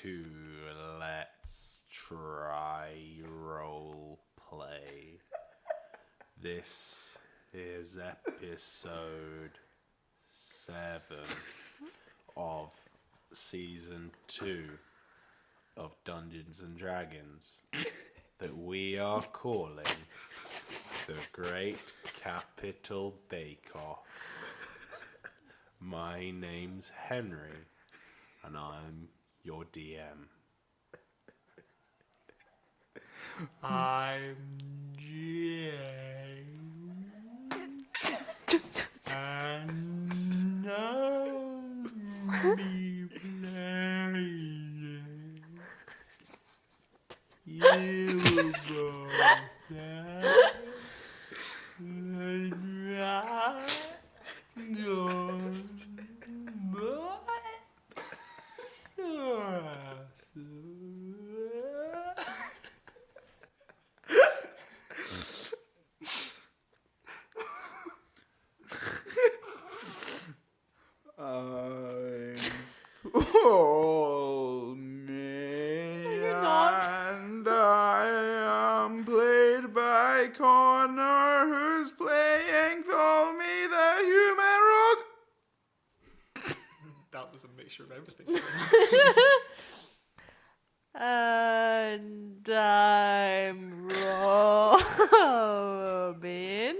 to Let's Try Role Play. This is episode 7 of season 2 of Dungeons and Dragons that we are calling The Great Capital Bake Off. My name's Henry, and I'm your DM. I'm James, and I'll be playing. You go there, and I go. Call me, and I am played by Connor, who's playing Call Me the Human Rogue. That was a mixture of everything. And I'm Robin,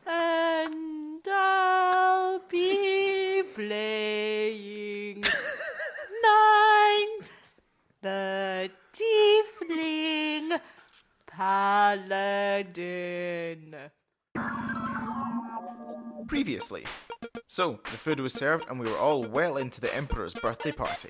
and I'll be playing Nine, the Tiefling Paladin. Previously. So, the food was served and we were all well into the Emperor's birthday party.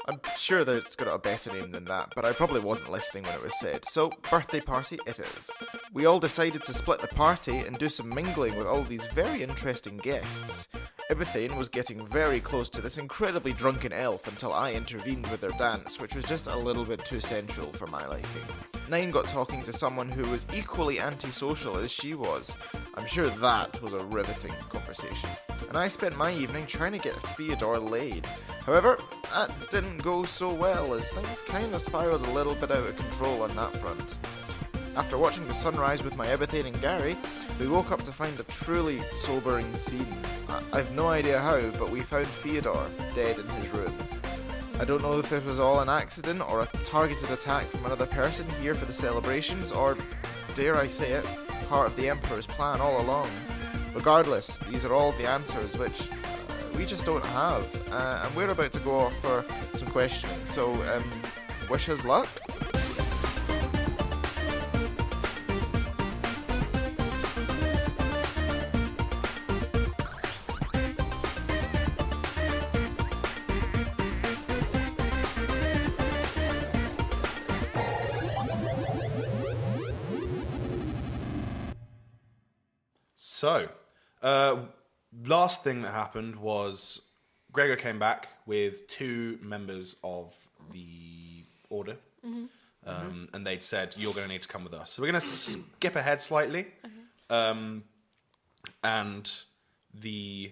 I'm sure that it's got a better name than that, but I probably wasn't listening when it was said. So, birthday party it is. We all decided to split the party and do some mingling with all these very interesting guests. Everything was getting very close to this incredibly drunken elf until I intervened with their dance, which was just a little bit too sensual for my liking. Nine got talking to someone who was equally antisocial as she was. I'm sure that was a riveting conversation. And I spent my evening trying to get Fyodor laid. However, that didn't go so well, as things kind of spiraled a little bit out of control on that front. After watching the sunrise with my Ebethane and Gary, we woke up to find a truly sobering scene. I've no idea how, but we found Fyodor dead in his room. I don't know if it was all an accident or a targeted attack from another person here for the celebrations, or, dare I say it, part of the Emperor's plan all along. Regardless, these are all the answers which we just don't have, and we're about to go off for some questioning, so wish us luck. So, last thing that happened was Gregor came back with 2 members of the Order, and they'd said, you're going to need to come with us. So we're going to skip ahead slightly, and the...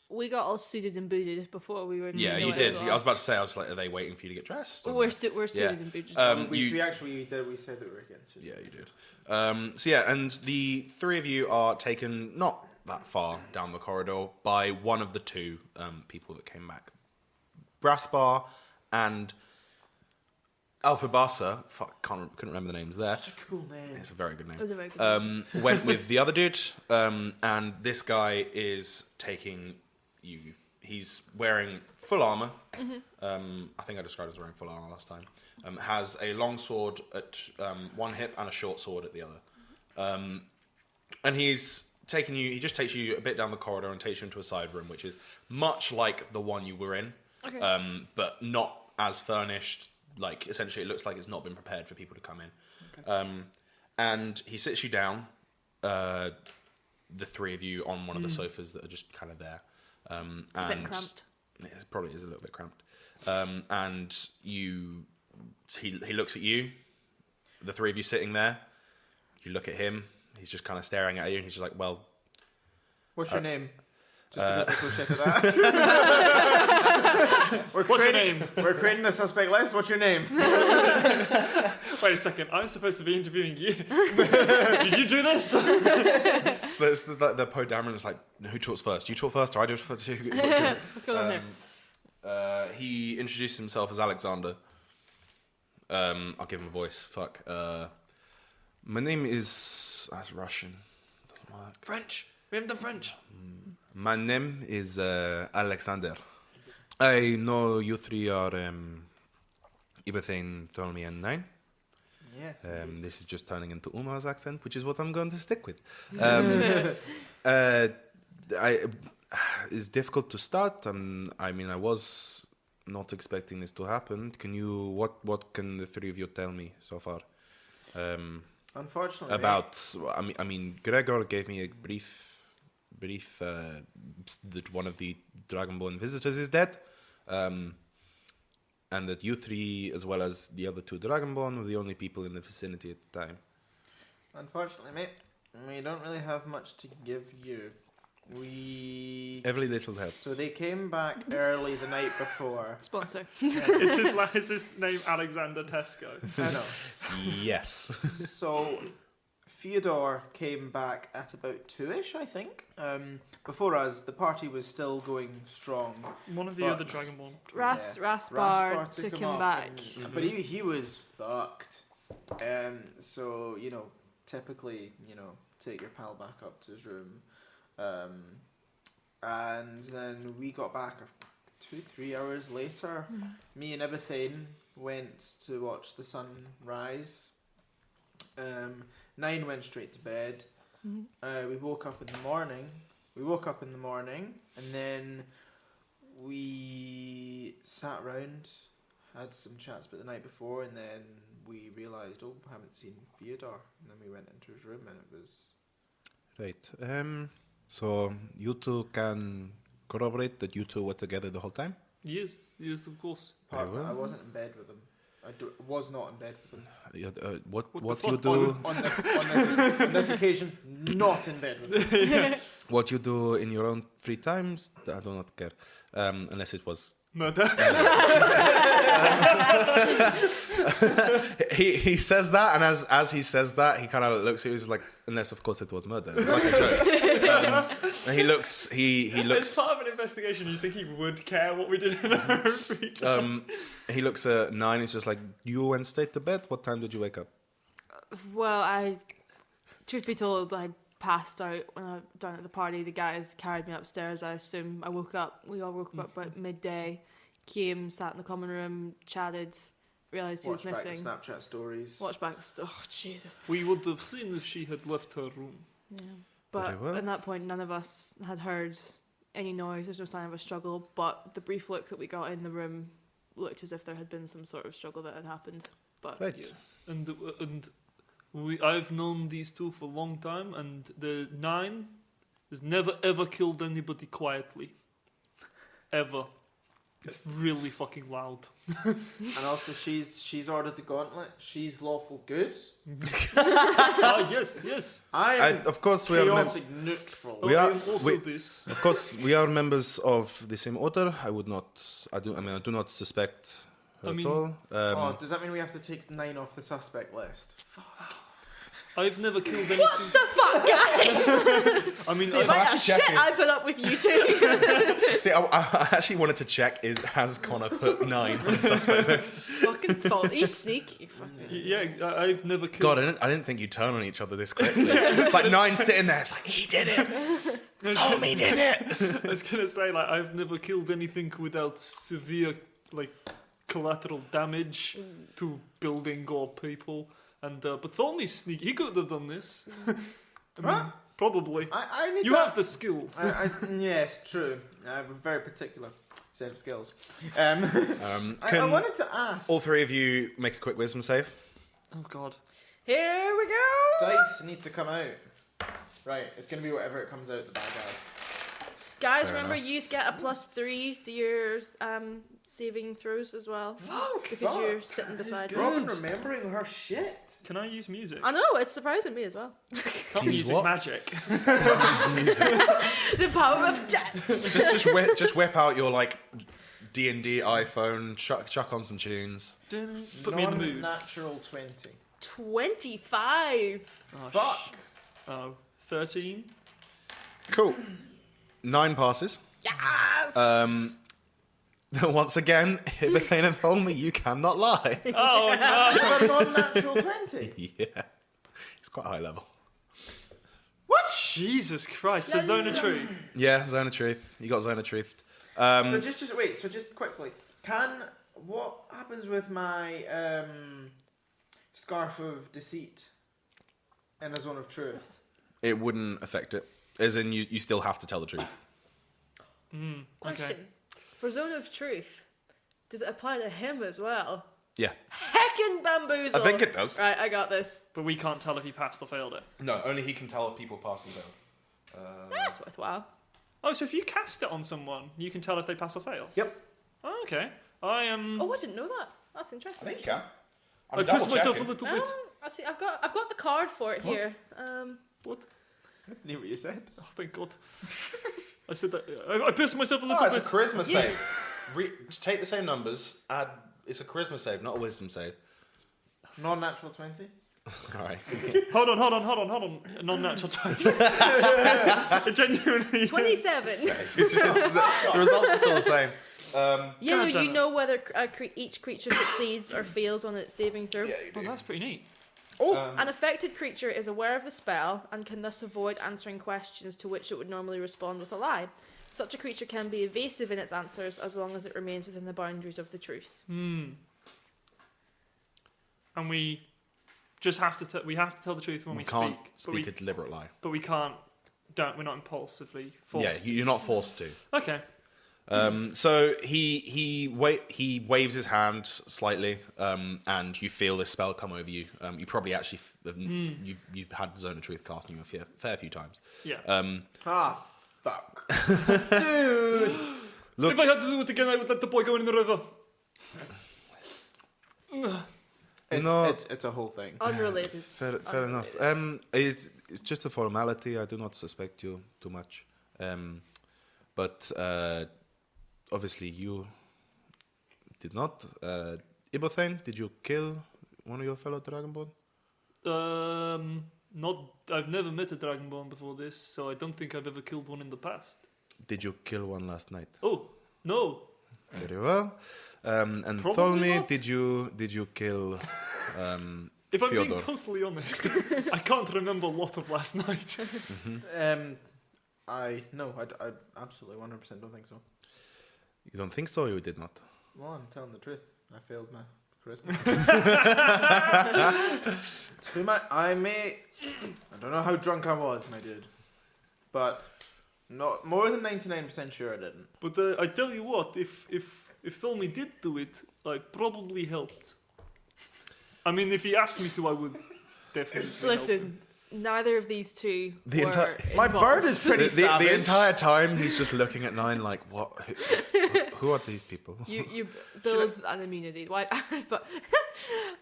We got all suited and booted before we were. Yeah, you did. I was about to say, I was like, are they waiting for you to get dressed? We're suited and booted. We actually did. We said that we were getting suited. Yeah, you did. So yeah, and the 3 of you are taken not that far down the corridor by one of the 2 people that came back. Brassbar and Alphabasa, couldn't remember the names there. Such a cool name. It's a very good name. It was a very good name. Went with the other dude, and this guy is taking you. He's wearing full armor. I think I described as wearing full armor last time. Has a long sword at one hip and a short sword at the other. And he's taking you. He just takes you a bit down the corridor and takes you into a side room, which is much like the one you were in, but not as furnished. Like, essentially, it looks like it's not been prepared for people to come in. Okay. And he sits you down, the 3 of you, on one of the sofas that are just kind of there. It's a bit cramped. It probably is a little bit cramped. And he looks at you, the 3 of you sitting there. You look at him. He's just kind of staring at you, and he's just like, well... What's your name? Just because we're so shit at that. What's your name? We're creating a suspect list. What's your name? Wait a second, I'm supposed to be interviewing you. Did you do this? So there's the Poe Dameron is like, who talks first? You talk first, or I do it first? What's going on here? He introduced himself as Alexander. I'll give him a voice. Fuck. My name is... That's Russian. Doesn't work. French. We haven't done French. My name is Alexander. I know you three are Ibathane, Ptolemy, and Nine. Yes. This is just turning into Umar's accent, which is what I'm going to stick with. It's difficult to start. I mean, I was not expecting this to happen. What can the three of you tell me so far? Unfortunately. About, I mean, Gregor gave me a brief that one of the Dragonborn visitors is dead, and that you three, as well as the other two Dragonborn, were the only people in the vicinity at the time. Unfortunately, mate, we don't really have much to give you. Every little helps. So they came back early the night before. Sponsor. Is his name Alexander Tesco? I know. Yes. So Fyodor came back at about 2ish, I think. Before us, the party was still going strong. One of the other Dragonborn. Raspar took him up back. But he was fucked. So, typically, take your pal back up to his room. And then we got back 2-3 hours later. Me and Ibathane went to watch the sun rise. Nine went straight to bed. We woke up in the morning. And then we sat around, had some chats about the night before, and then we realised, we haven't seen Fyodor. And then we went into his room, and it was... Right. So you two can corroborate that you two were together the whole time? Yes, of course. Very well. I wasn't in bed with him. I was not in bed with him. What the you fuck? do? On this occasion, not in bed with him. What you do in your own free times? I do not care, unless it was. Murder. He says that, and as he says that, he kind of looks at you like, unless of course it was murder. It's like a joke. And he looks. As part of an investigation, you think he would care what we did in our own free time? He looks at Nine. He's just like, you went straight to bed. What time did you wake up? Well, truth be told, I passed out when I was down at the party. The guys carried me upstairs. I assume I woke up. We all woke up about midday. Came, sat in the common room, chatted. Realised he was missing. Watched back the Snapchat stories. Watched back. Oh Jesus! We would have seen if she had left her room. Yeah, but at that point, none of us had heard any noise. There's no sign of a struggle. But the brief look that we got in the room looked as if there had been some sort of struggle that had happened. But Right. Yes, and I've known these two for a long time, and the Nine has never ever killed anybody quietly, ever. It's really fucking loud. And also, she's ordered the gauntlet. She's lawful good. Yes. Of course, we are. Chaotic neutral. We are- I am also this. Of course, we are members of the same order. I do not suspect her at all. Does that mean we have to take 9 off the suspect list? I've never killed anything. what the fuck, guys? I mean, The amount of actually shit checking. I put up with you two. See, I actually wanted to check: has Connor put 9 on the suspect list? Fucking fault. He's sneaky. I've never killed. God, I didn't think you'd turn on each other this quickly. It's like 9 sitting there. It's like, he did it. Tommy did it. I was gonna say, I've never killed anything without severe, collateral damage to building or people. And but Thorny's sneaky. He could have done this. Probably. I need You to... have the skills. Yes, true. I have a very particular set of skills. I Can wanted to ask... all three of you make a quick wisdom save? Oh God. Here we go. Dice need to come out. Right, it's going to be whatever it comes out the bad guys. Guys, Fair remember enough. you get a +3 to your saving throws as well. Because you're sitting beside me. Robin remembering her shit. Can I use music? I know, it's surprising me as well. Not Use music, what? magic. Use music. The power of jets. just whip out your like D&D iPhone, chuck on some tunes. Put me in the mood. Non-natural 20. 25. Oh, Fuck. Oh, 13. Cool. 9 passes. Yes. Once again, Ibethane and Tholme, you cannot lie. Oh no! A non-natural 20. Yeah. It's quite high level. What? Jesus Christ! So Zone of Truth. Yeah, Zone of Truth. You got Zone of Truth. So just wait. So just quickly, what happens with my scarf of deceit in a zone of truth? It wouldn't affect it. As in, you still have to tell the truth. Question. Okay. For Zone of Truth, does it apply to him as well? Yeah. Heckin' bamboozle. I think it does. Right, I got this. But we can't tell if he passed or failed it. No, only he can tell if people pass and fail. That's worthwhile. Oh, so if you cast it on someone, you can tell if they pass or fail. Yep. Oh, okay. I am. Oh, I didn't know that. That's interesting. I think you can. I pissed myself a little bit. I see. I've got the card for it here. What? I knew what you said. Oh, thank God. I said that. I pissed myself a little Oh, it's a bit. charisma save. Just take the same numbers, add... It's a charisma save, not a wisdom save. Non-natural 20. Alright. Hold on. Non-natural types. Genuinely. 27. It's just the results are still the same. Yeah, God damn you it. know whether each creature succeeds or fails on its saving throw. Yeah, you Oh, do. that's pretty neat. Oh, an affected creature is aware of the spell and can thus avoid answering questions to which it would normally respond with a lie. Such a creature can be evasive in its answers as long as it remains within the boundaries of the truth. And we just have to we have to tell the truth when we can't speak. speak a deliberate lie. But we can't. We're not impulsively forced. Yeah, you're not forced to. Okay. So he waves his hand slightly, and you feel this spell come over you. You probably actually you've had Zone of Truth cast on you a fair few times. Yeah. Fuck. Dude. Look, If I had to do it again, I would let the boy go in the river. It's a whole thing. Unrelated. fair enough. It's just a formality. I do not suspect you too much, but obviously you did not. Ibethane, did you kill one of your fellow Dragonborn? Not. I've never met a Dragonborn before this, so I don't think I've ever killed one in the past. Did you kill one last night? Oh no. Very well. And Probably Tholme, not. did you kill If I'm Fyodor? being totally honest, I can't remember a lot of last night. I absolutely 100% don't think so. You don't think so? Or you did not? Well, I'm telling the truth. I failed my charisma. I don't know how drunk I was, my dude, but not more than 99% sure I didn't. But I tell you what, if Tholme did do it, I probably helped. I mean, if he asked me to, I would definitely. Listen, neither of these two The were entire- My involved. bird is pretty savage. The entire time he's just looking at Nine like, what? Who are these people? You build an immunity. Why? But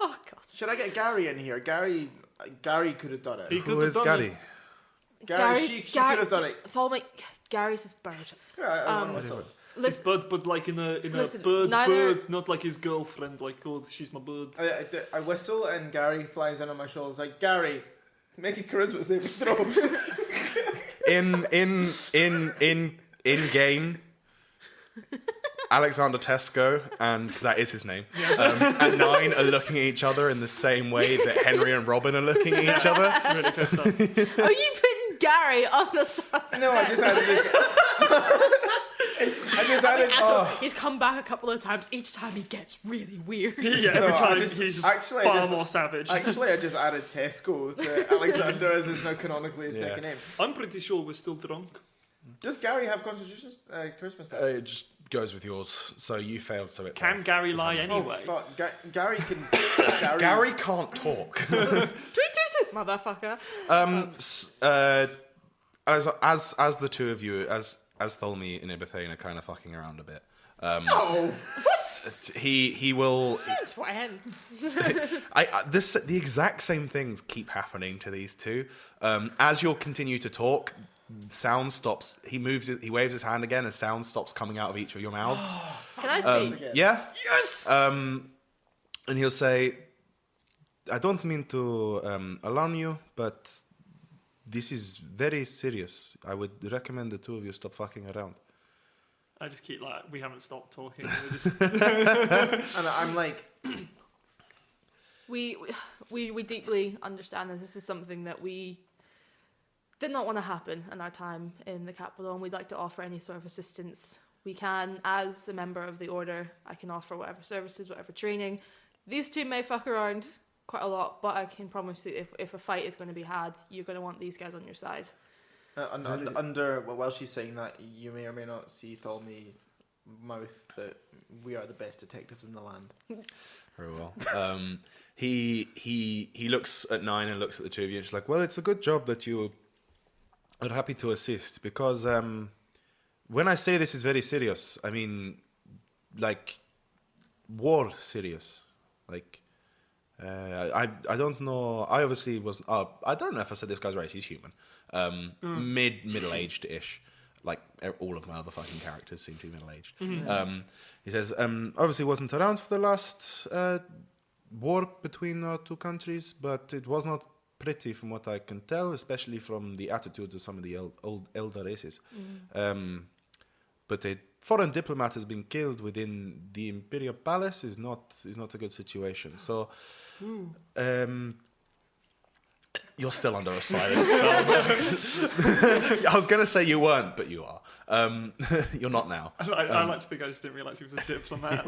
oh god. Should I get Gary in here? Gary could have done it. He could Who have is done Gary? it. Gary, she could have done it. Tholme, Gary's his bird. Yeah, I want myself. It's Listen, but like in a Listen, bird, neither- not like his girlfriend. Like, oh, she's my bird. I whistle and Gary flies in on my shoulders like, Gary, make a charisma saving throw. In game, Alexander Tesco and because that is his name, and Nine are looking at each other in the same way that Henry and Robin are looking at each other. Really pissed off. are you putting Gary on the suspect? No, I just added this. I just added. He's come back a couple of times. Each time he gets really weird. Yeah, No, every I time just- he's actually, I far just- more savage. Actually, I just added Tesco to Alexander as is now canonically his second name. I'm pretty sure we're still drunk. Does Gary have constitution charisma stats? It just goes with yours. So you failed. So it Can failed. Gary lie anyway? Oh, fuck. Gary can. Gary can't talk. Tweet, motherfucker. As the two of you, as as Tholme and Ibathane are kind of fucking around a bit. Oh, He will. Since when? The exact same things keep happening to these two. As you'll continue to talk, sound stops. He waves his hand again, and sound stops coming out of each of your mouths. Can I speak? Yeah. Yes. And he'll say, "I don't mean to alarm you, but this is very serious. I would recommend the two of you stop fucking around." I just keep like, we haven't stopped talking. We're just... and I'm like, We deeply understand that this is something that we did not want to happen in our time in the capital, and we'd like to offer any sort of assistance we can. As a member of the order, I can offer whatever services, whatever training. These two may fuck around quite a lot, but I can promise you, if a fight is going to be had, you're going to want these guys on your side. while she's saying that, you may or may not see Tholme mouth that we are the best detectives in the land. Very well. He looks at Nine and looks at the two of you. And she's like, "Well, it's a good job that you are happy to assist, because when I say this is very serious, I mean like war serious. Like I don't know. I obviously was. I don't know if I said this guy's race. He's human. Middle-aged ish. Like all of my other fucking characters seem to be middle-aged. He says, obviously wasn't around for the last war between our two countries, but it was not pretty from what I can tell, especially from the attitudes of some of the elder races. But a foreign diplomat has been killed within the Imperial Palace is not a good situation. So, you're still under a silence spell. I was going to say you weren't, but you are. You're not now. I like to think I just didn't realise he was a diplomat.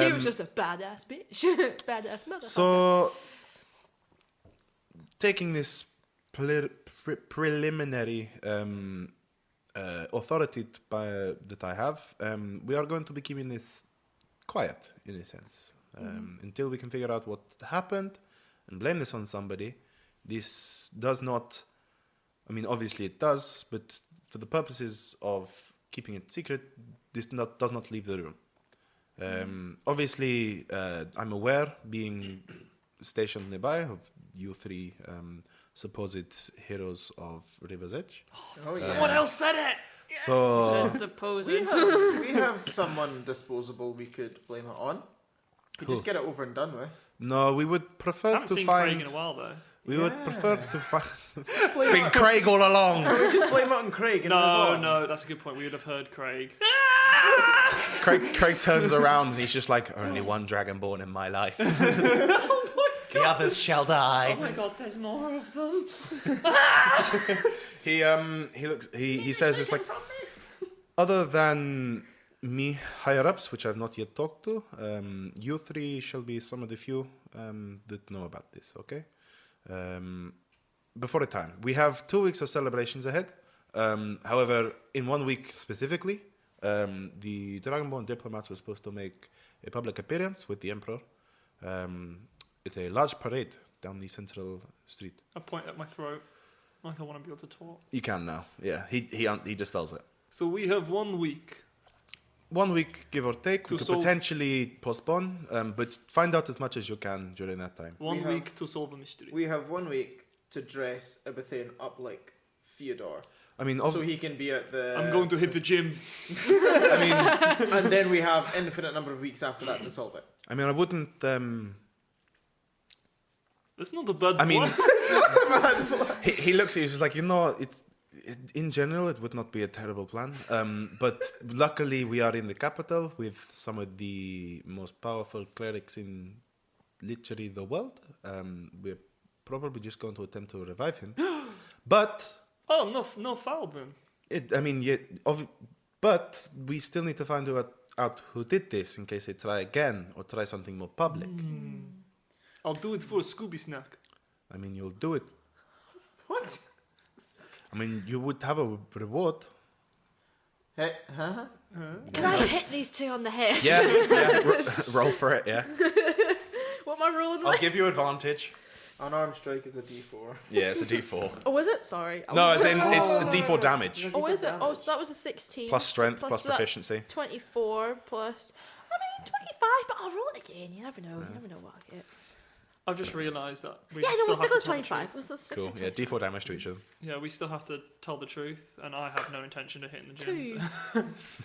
He was just a badass bitch. Badass motherfucker. So, taking this preliminary authority that I have, we are going to be keeping this quiet, in a sense, until we can figure out what happened and blame this on somebody. This does not, I mean, obviously it does, but for the purposes of keeping it secret, this does not leave the room. Obviously, I'm aware, being stationed nearby, of you three supposed heroes of River's Edge. Someone else said it! Yes! So, Suppose We have someone disposable we could blame it on. We could just get it over and done with. no, we would I prefer haven't to seen find... Craig in a while, though. We would prefer to find... It's Blame been it- Craig all along. we just blame it on Craig and move on. No, that's a good point. We would have heard Craig. Craig turns around and he's just like, only one dragonborn in my life. The others shall die. Oh my god, there's more of them. He says it's like, other than me higher ups, which I've not yet talked to, you three shall be some of the few that know about this, okay? Before the time. We have 2 weeks of celebrations ahead. However, in 1 week specifically, the Dragonborn diplomats were supposed to make a public appearance with the Emperor. It's a large parade down the central street. I point at my throat. Like I want to be able to talk. You can now, yeah. He dispels it. So we have 1 week. 1 week, give or take. To We could solve- potentially postpone, but find out as much as you can during that time. One We week have- to solve a mystery. We have 1 week to dress Ibathane up like Fyodor. I mean, So he can be at the... I'm going to hit the gym. I mean, And then we have infinite number of weeks after that to solve it. I wouldn't. That's not a bad I mean, plan. he looks at you. He's like, in general, it would not be a terrible plan. But luckily, we are in the capital with some of the most powerful clerics in literally the world. We're probably just going to attempt to revive him. But Oh, no foul then. but we still need to find out who did this in case they try again or try something more public. I'll do it for a Scooby snack. I mean, you'll do it. What? I mean, you would have a reward. Hey, huh? Can I hit these two on the head? Yeah. Roll for it, yeah. What am I rolling I'll with? give you advantage. Unarmed strike is a D4. Yeah, it's a D4. Oh, is it? Sorry. I No, was- it's a no, D4 no. damage. Oh, is it? Damage. Oh, so that was a 16. Plus strength, plus so that's proficiency. 24 plus. I mean, 25, but I'll roll it again. You never know. You never know what I get. I've just realised that we Yeah, no, still we'll have stick to with tell the 25. truth. Let's stick Cool. with Yeah, D4 damage to each of them. Yeah, we still have to tell the truth, and I have no intention of hitting the Two. gems.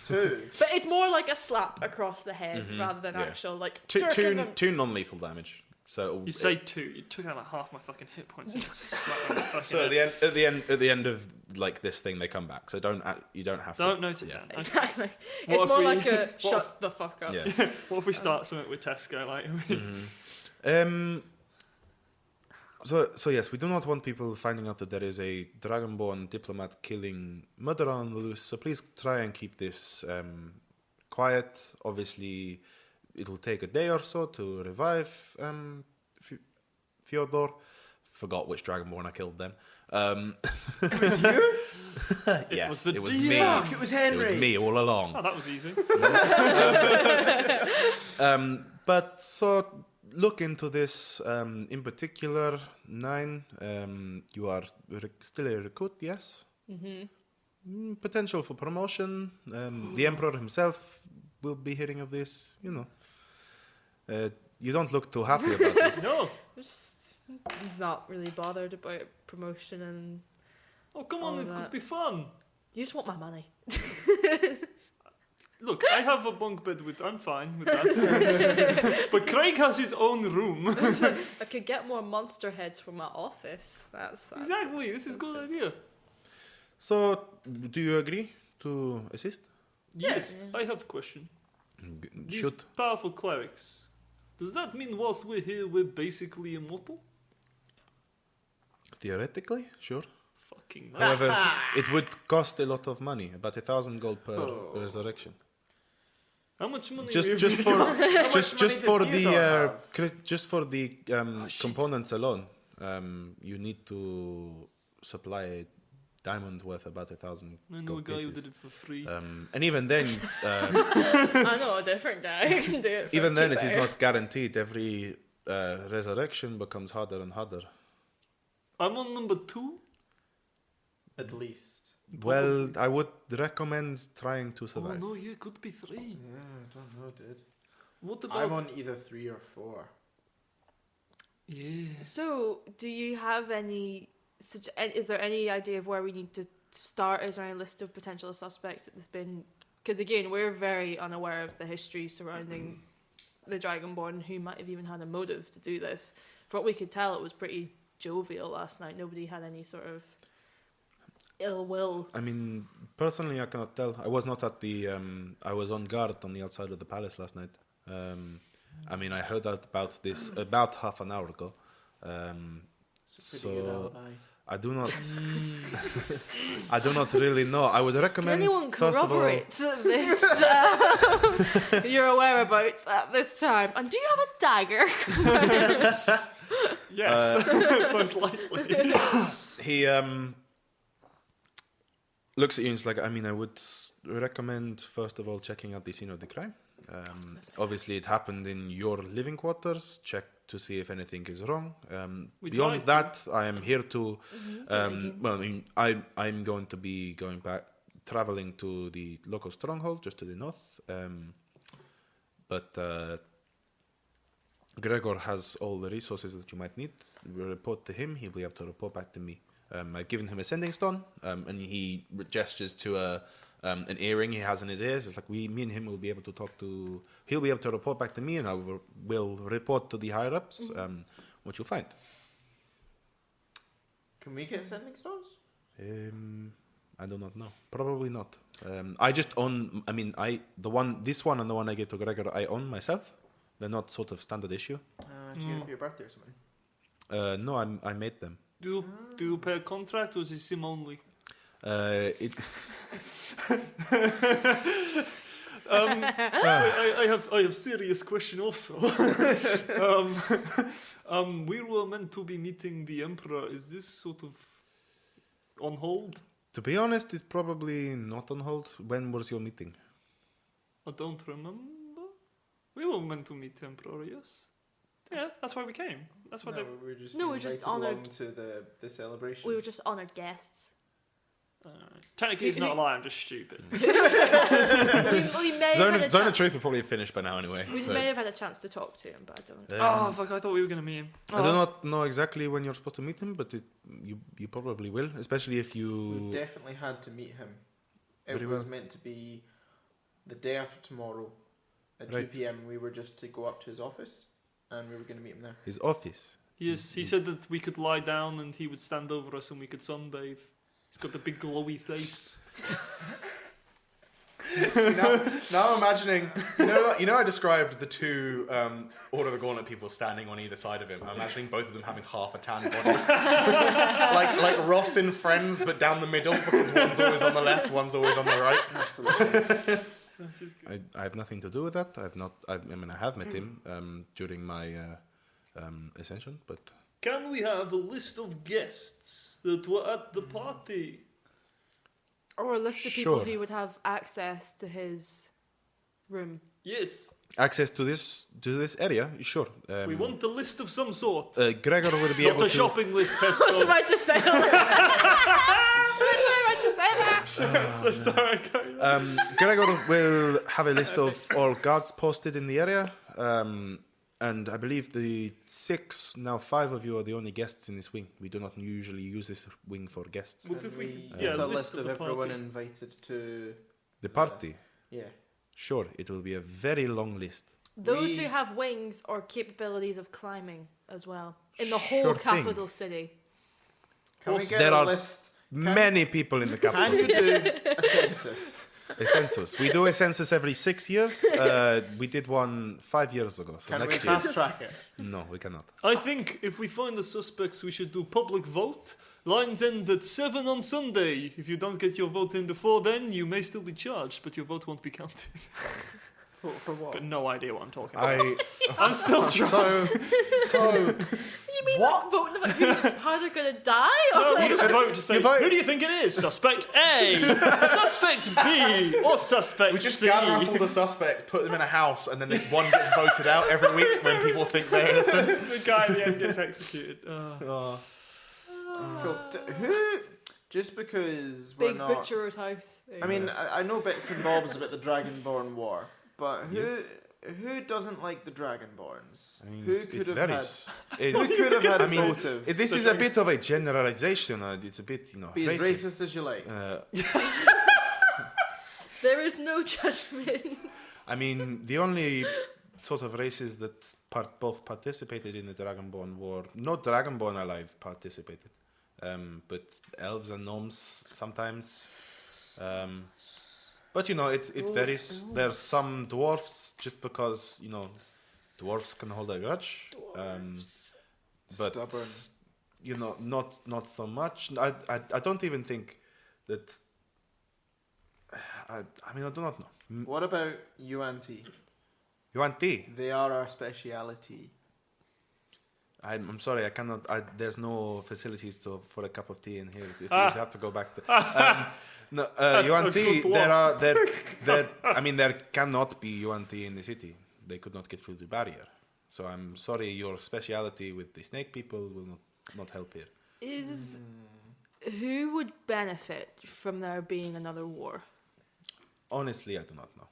2. But it's more like a slap across the heads rather than yeah. actual, like, Two, jerking them. two non-lethal damage. So You say 2, you took out like half my fucking hit points. And slapped me on the fucking So head. at the end of like this thing, they come back. So you don't have to. Don't note it Yeah. down. Okay. Exactly. What It's if more we- like a what shut the fuck up. Yeah. What if we start something with Tesco? Like, So yes, we do not want people finding out that there is a dragonborn diplomat killing murderer on the loose. So please try and keep this quiet. Obviously, it'll take a day or so to revive Fyodor. Forgot which dragonborn I killed then. It was you? Yes, was the it was deer. me. Fuck, it was Henry. It was me all along. oh, that was easy. But so look into this in particular. 9, you are still a recruit, yes? Potential for promotion. The Emperor himself will be hearing of this, you know. You don't look too happy about it. No. I'm just not really bothered about promotion and Oh, come All on, it that. could be fun. you just want my money. Look, I have a bunk bed with. I'm fine with that. But Craig has his own room. I could get more monster heads from my office. That's Exactly. This is a good idea. So, do you agree to assist? Yes, I have a question. These Should. powerful clerics. Does that mean whilst we're here, we're basically immortal? Theoretically, sure. Fucking nice. However, it would cost a lot of money, about 1,000 gold per Oh. resurrection. How much money? Just we just have? for just for did the Fyodor have? just for the components alone, you need to supply a diamond worth about 1,000 I know a gold guy who pieces. did it for free. And even then, I know a different guy who can do it. For even then, it is cheaper. not guaranteed. Every resurrection becomes harder and harder. I'm on number 2. At least. Well, I would recommend trying to Oh survive. no, you could be 3. Yeah, I don't know, dude. What I'm about? on either 3 or 4. Yeah. So, do you have any? Is there any idea of where we need to start? Is there any list of potential suspects that there's been? Because again, we're very unaware of the history surrounding the Dragonborn, who might have even had a motive to do this. For what we could tell, it was pretty jovial last night. Nobody had any sort of ill will. I mean, personally, I cannot tell. I was not at the. I was on guard on the outside of the palace last night. I mean, I heard out about this about half an hour ago. Pretty good So alibi. I do not. I do not really know. I would Can recommend anyone first of all. corroborate this? Your whereabouts at this time? And do you have a dagger? Yes, most likely. He looks at you and is like, I mean, I would recommend first of all checking out the scene of the crime. Obviously, it happened in your living quarters. Check to see if anything is wrong. We Beyond tried that, I am here to. Well, I mean, I'm going to be going back, traveling to the local stronghold just to the north. But Gregor has all the resources that you might need. We report to him. He'll be able to report back to me. I've given him a sending stone, and he gestures to an earring he has in his ears. It's like me and him will be able to talk to. He'll be able to report back to me, and I will report to the higher ups what you'll find. Can we get sending stones? I do not know. Probably not. I just own. I mean, this one and the one I gave to Gregor, I own myself. They're not sort of standard issue. Do you get it for your birthday or something? No, I made them. Do you pay a contract or is it sim only? It. I have serious question also. We were meant to be meeting the Emperor. Is this sort of on hold? To be honest, it's probably not on hold. When was your meeting? I don't remember. We were meant to meet Emperor, yes? Yeah, that's why we came. That's why No, we were just No, being we're just invited along honoured. to the celebration. We were just honoured guests. Technically, it's not a lie. I'm just stupid. we may have had a Zone of chance. Truth will probably finish by now anyway. We so. may have had a chance to talk to him, but I don't. Oh fuck! I thought we were gonna meet him. I do not know exactly when you're supposed to meet him, but you probably will, especially if We you. definitely had to meet him. It Very was well. meant to be the day after tomorrow at Right. 2 p.m. We were just to go up to his office and we were going to meet him there. His office. Yes, he said that we could lie down and he would stand over us and we could sunbathe. He's got the big glowy face. Now I'm imagining, you know, I described the two Order of the Gauntlet people standing on either side of him. I'm imagining both of them having half a tan body, like Ross in Friends, but down the middle because one's always on the left, one's always on the right. Absolutely. I have nothing to do with that. I mean, I have met him during my ascension, but Can we have a list of guests that were at the party? Or a list of people Sure. who would have access to his room. Yes, access to this area, sure. we want a list of some sort. Gregor will be Not able a to. shopping list, I was Pesco. about to say that. So sorry, I can't- Gregor will have a list of all guards posted in the area, and I believe the 5 of you are the only guests in this wing. We do not usually use this wing for guests. Well, Can if we we- get yeah, a list list of of the everyone party. invited to... The party, Yeah. sure, it will be a very long list. Those We- who have wings or capabilities of climbing as well. In the whole Sure thing. capital city. Can we get There a are list? Many people in the Can capital. you do a census? A census. We do a census every 6 years. We did one 5 years ago. So Can we next year, fast track it? no, we cannot. I think if we find the suspects, we should do public vote. Lines end at 7 on Sunday. If you don't get your vote in before then, you may still be charged, but your vote won't be counted. For what? Got no idea what I'm talking about. I I'm still trying. so You mean What? voting about how they're going to die? Or No, we like, just vote to say, You vote- who do you think it is? Suspect A, Suspect B, or Suspect we just C. gather up all the suspects, put them in a house, and then one gets voted out every week when people think they're innocent. The guy at the end gets executed. Cool. Who... Just because we're big not... butcher's house. I mean, I know bits and bobs about the Dragonborn War, but who doesn't like the Dragonborns? I mean, Who it could have varies. It- Who could have had I a mean, motive? this is a bit of a generalization. It's a bit, Be as racist. racist as you like. There is no judgment. I mean, the only sort of races that both participated in the Dragonborn War, not Dragonborn alive participated, but elves and gnomes sometimes. But it varies. There's some dwarfs just because dwarfs can hold a grudge. But Stubborn. not so much. I don't even think that. I mean, I do not know. What about UNT? You want tea? They are our speciality. I'm sorry, I cannot. There's no facilities for a cup of tea in here. If Ah. you have to go back to. No, That's UNT. a good There. I mean, there cannot be UNT in the city. They could not get through the barrier. So I'm sorry, your speciality with the snake people will not help here. Who would benefit from there being another war? Honestly, I do not know.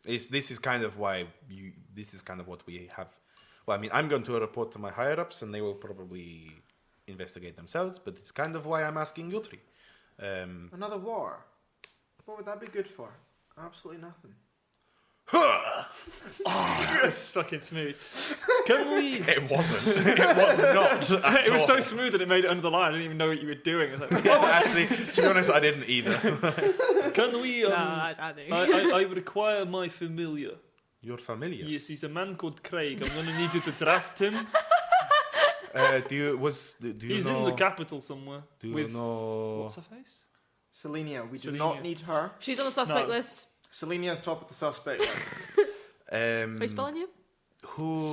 This is kind of why this is kind of what we have. Well, I mean, I'm going to report to my higher ups, and they will probably investigate themselves. But it's kind of why I'm asking you three. Another war? What would that be good for? Absolutely nothing. It's fucking smooth. Can we? It wasn't. It was not. At It was so all. smooth that it made it under the line. I didn't even know what you were doing. I was like, Actually, to be honest, I didn't either. can we? I do. I require my familiar. You're familiar. Yes, he's a man called Craig. I'm gonna need you to draft him. Do you He's know? in the capital somewhere. Do you with know? what's her face? Selenia, we do Selenia. not need her. She's on the suspect No. list. Selenia's top of the suspect list. Are you spelling you? Who?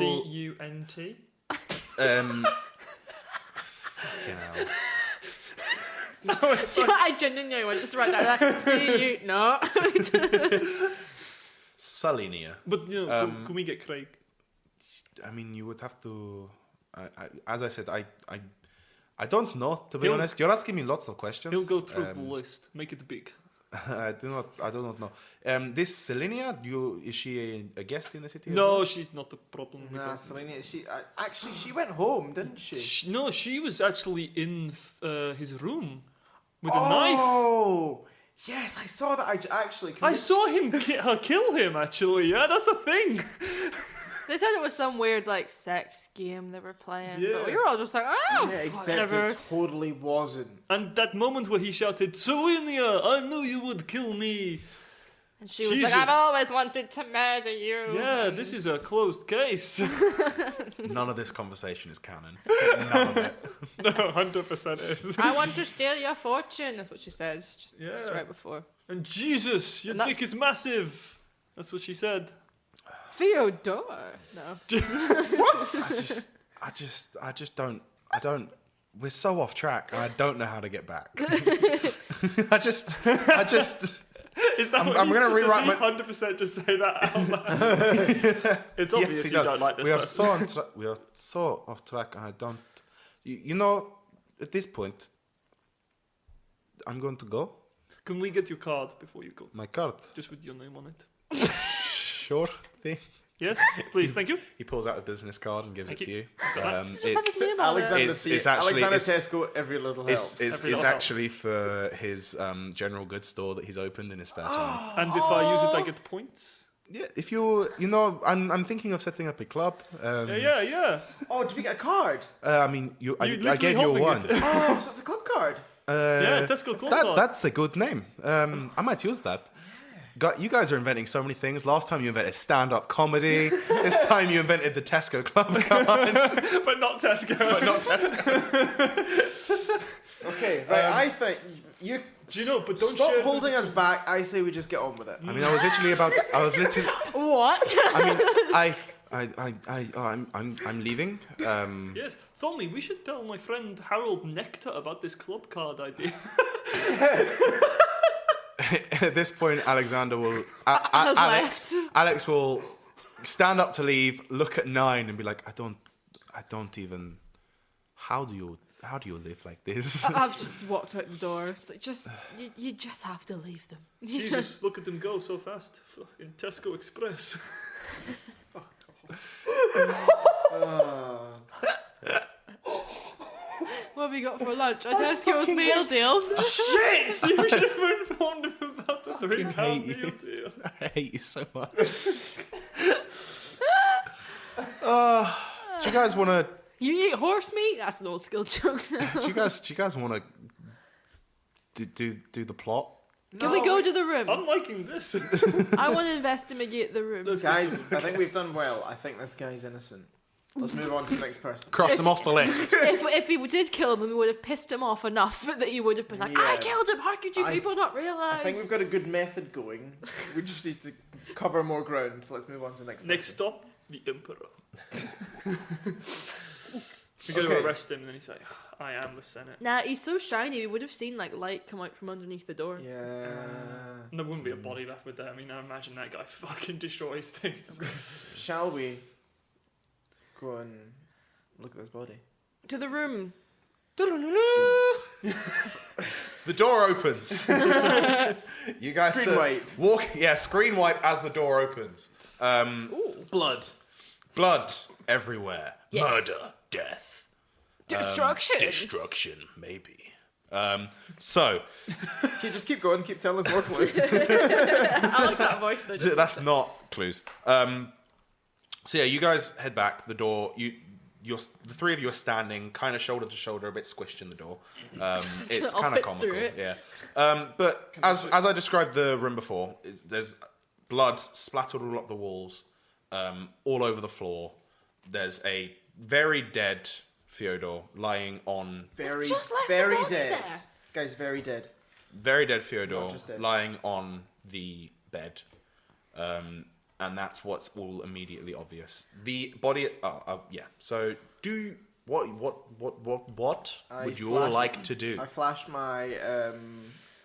CUNT. You know. No, it's fine. I genuinely went to write that. See you? No. Salinia. But can we get Craig? I mean, you would have to. As I said, I don't know, to be honest. You're asking me lots of questions. He'll go through the list, make it big. I do not know. This Selenia, is she a guest in the city? as No, well? she's not the problem. with Nah, that. Selena, she went home, didn't she? No, she was actually in his room with a knife. Oh, yes, I saw that. I saw him her kill him. Actually, yeah, that's a thing. They said it was some weird like sex game they were playing, but we Yeah. were all just like, oh, Yeah, except whatever. it totally wasn't. And that moment where he shouted, "Selenia, I knew you would kill me." And she was like, Jesus. I've always wanted to murder you. Yeah, this is a closed case. None of this conversation is canon. None of it. No, 100% is. I want to steal your fortune. That's what she says. Just Yeah. right before. And Jesus, your And that's- dick is massive. That's what she said. Fyodor. No. I just don't. We're so off track, and I don't know how to get back. I just. Is that I'm gonna rewrite my- 100% just say that out loud? It's obvious he you does. don't like this We are person. we are so off track, and I don't. You know, at this point, I'm going to go. Can we get your card before you go? My card. Just with your name on it. Sure thing. Yes, please, thank you. He pulls out a business card and gives Thank it to you. you. Just have his name on it. Alexander, It's actually- Alexander it's- Tesco, every little helps. It's Every little actually for his general goods store that he's opened in his spare time. And if I use it, I get points. Yeah, if you know, I'm thinking of setting up a club. Yeah. Oh, did we get a card? I mean, I literally gave you holding one. it. Oh, so it's a club card. Yeah, Tesco Club card. That's a good name. I might use that. You guys are inventing so many things. Last time you invented stand-up comedy. This time you invented the Tesco Club card, But not Tesco. but not Tesco. Okay, right. I think you. Do you know? But don't Stop share it with holding us back. I say we just get on with it. I mean, I was literally. What? I'm leaving. Yes, Tommy, we should tell my friend Harold Nectar about this club card idea. At this point, Alexander will. Has Alex will stand up to leave, look at 9, and be like, I don't even. How do you live like this? I've just walked out the door. It's like, you just have to leave them. You just- Jesus, look at them go so fast. Fucking Tesco Express. What have you got for lunch? I Tesco's meal deal. Shit! You should have informed him about the £3 hate meal you. deal. I hate you so much. Do you guys want to? You eat horse meat? That's an old school joke. Do you guys want to do the plot? Can we go to the room? I'm liking this. I want to investigate the room. Guys, I think we've done well. I think this guy's innocent. Let's move on to the next person. Cross them off the list. If we did kill him, we would have pissed him off enough that he would have been like, I Yeah. killed him. How could you people not realise? I think we've got a good method going. We just need to cover more ground. So let's move on to the next. Next person. stop, the Emperor. We're going to Okay. arrest him and then he's like, I am the Senate. Nah, he's so shiny. We would have seen like light come out from underneath the door. Yeah. And there wouldn't be a body left with that. I mean, I imagine that guy fucking destroys things. Shall we go and look at this body? To the room. The door opens. You guys Screen wipe. walk. Yeah, screen wipe as the door opens. Blood. Blood everywhere. Yes. Murder, death, Destruction. destruction, maybe. So Okay, just keep going. Keep telling us more clues. I like that voice though. just- that's not clues. So yeah, you guys head back. The door. The three of you are standing, kind of shoulder to shoulder, a bit squished in the door. It's I'll kind of fit comical. through it. Yeah. But as I described the room before, there's blood splattered all up the walls, all over the floor. There's a very dead Fyodor lying on. Very, just left very the body dead. there. Guys, very dead. Very dead Fyodor Not just dead. lying on the bed. And that's what's all immediately obvious. The body. Yeah. So what I would you all flash- like to do? I flash my.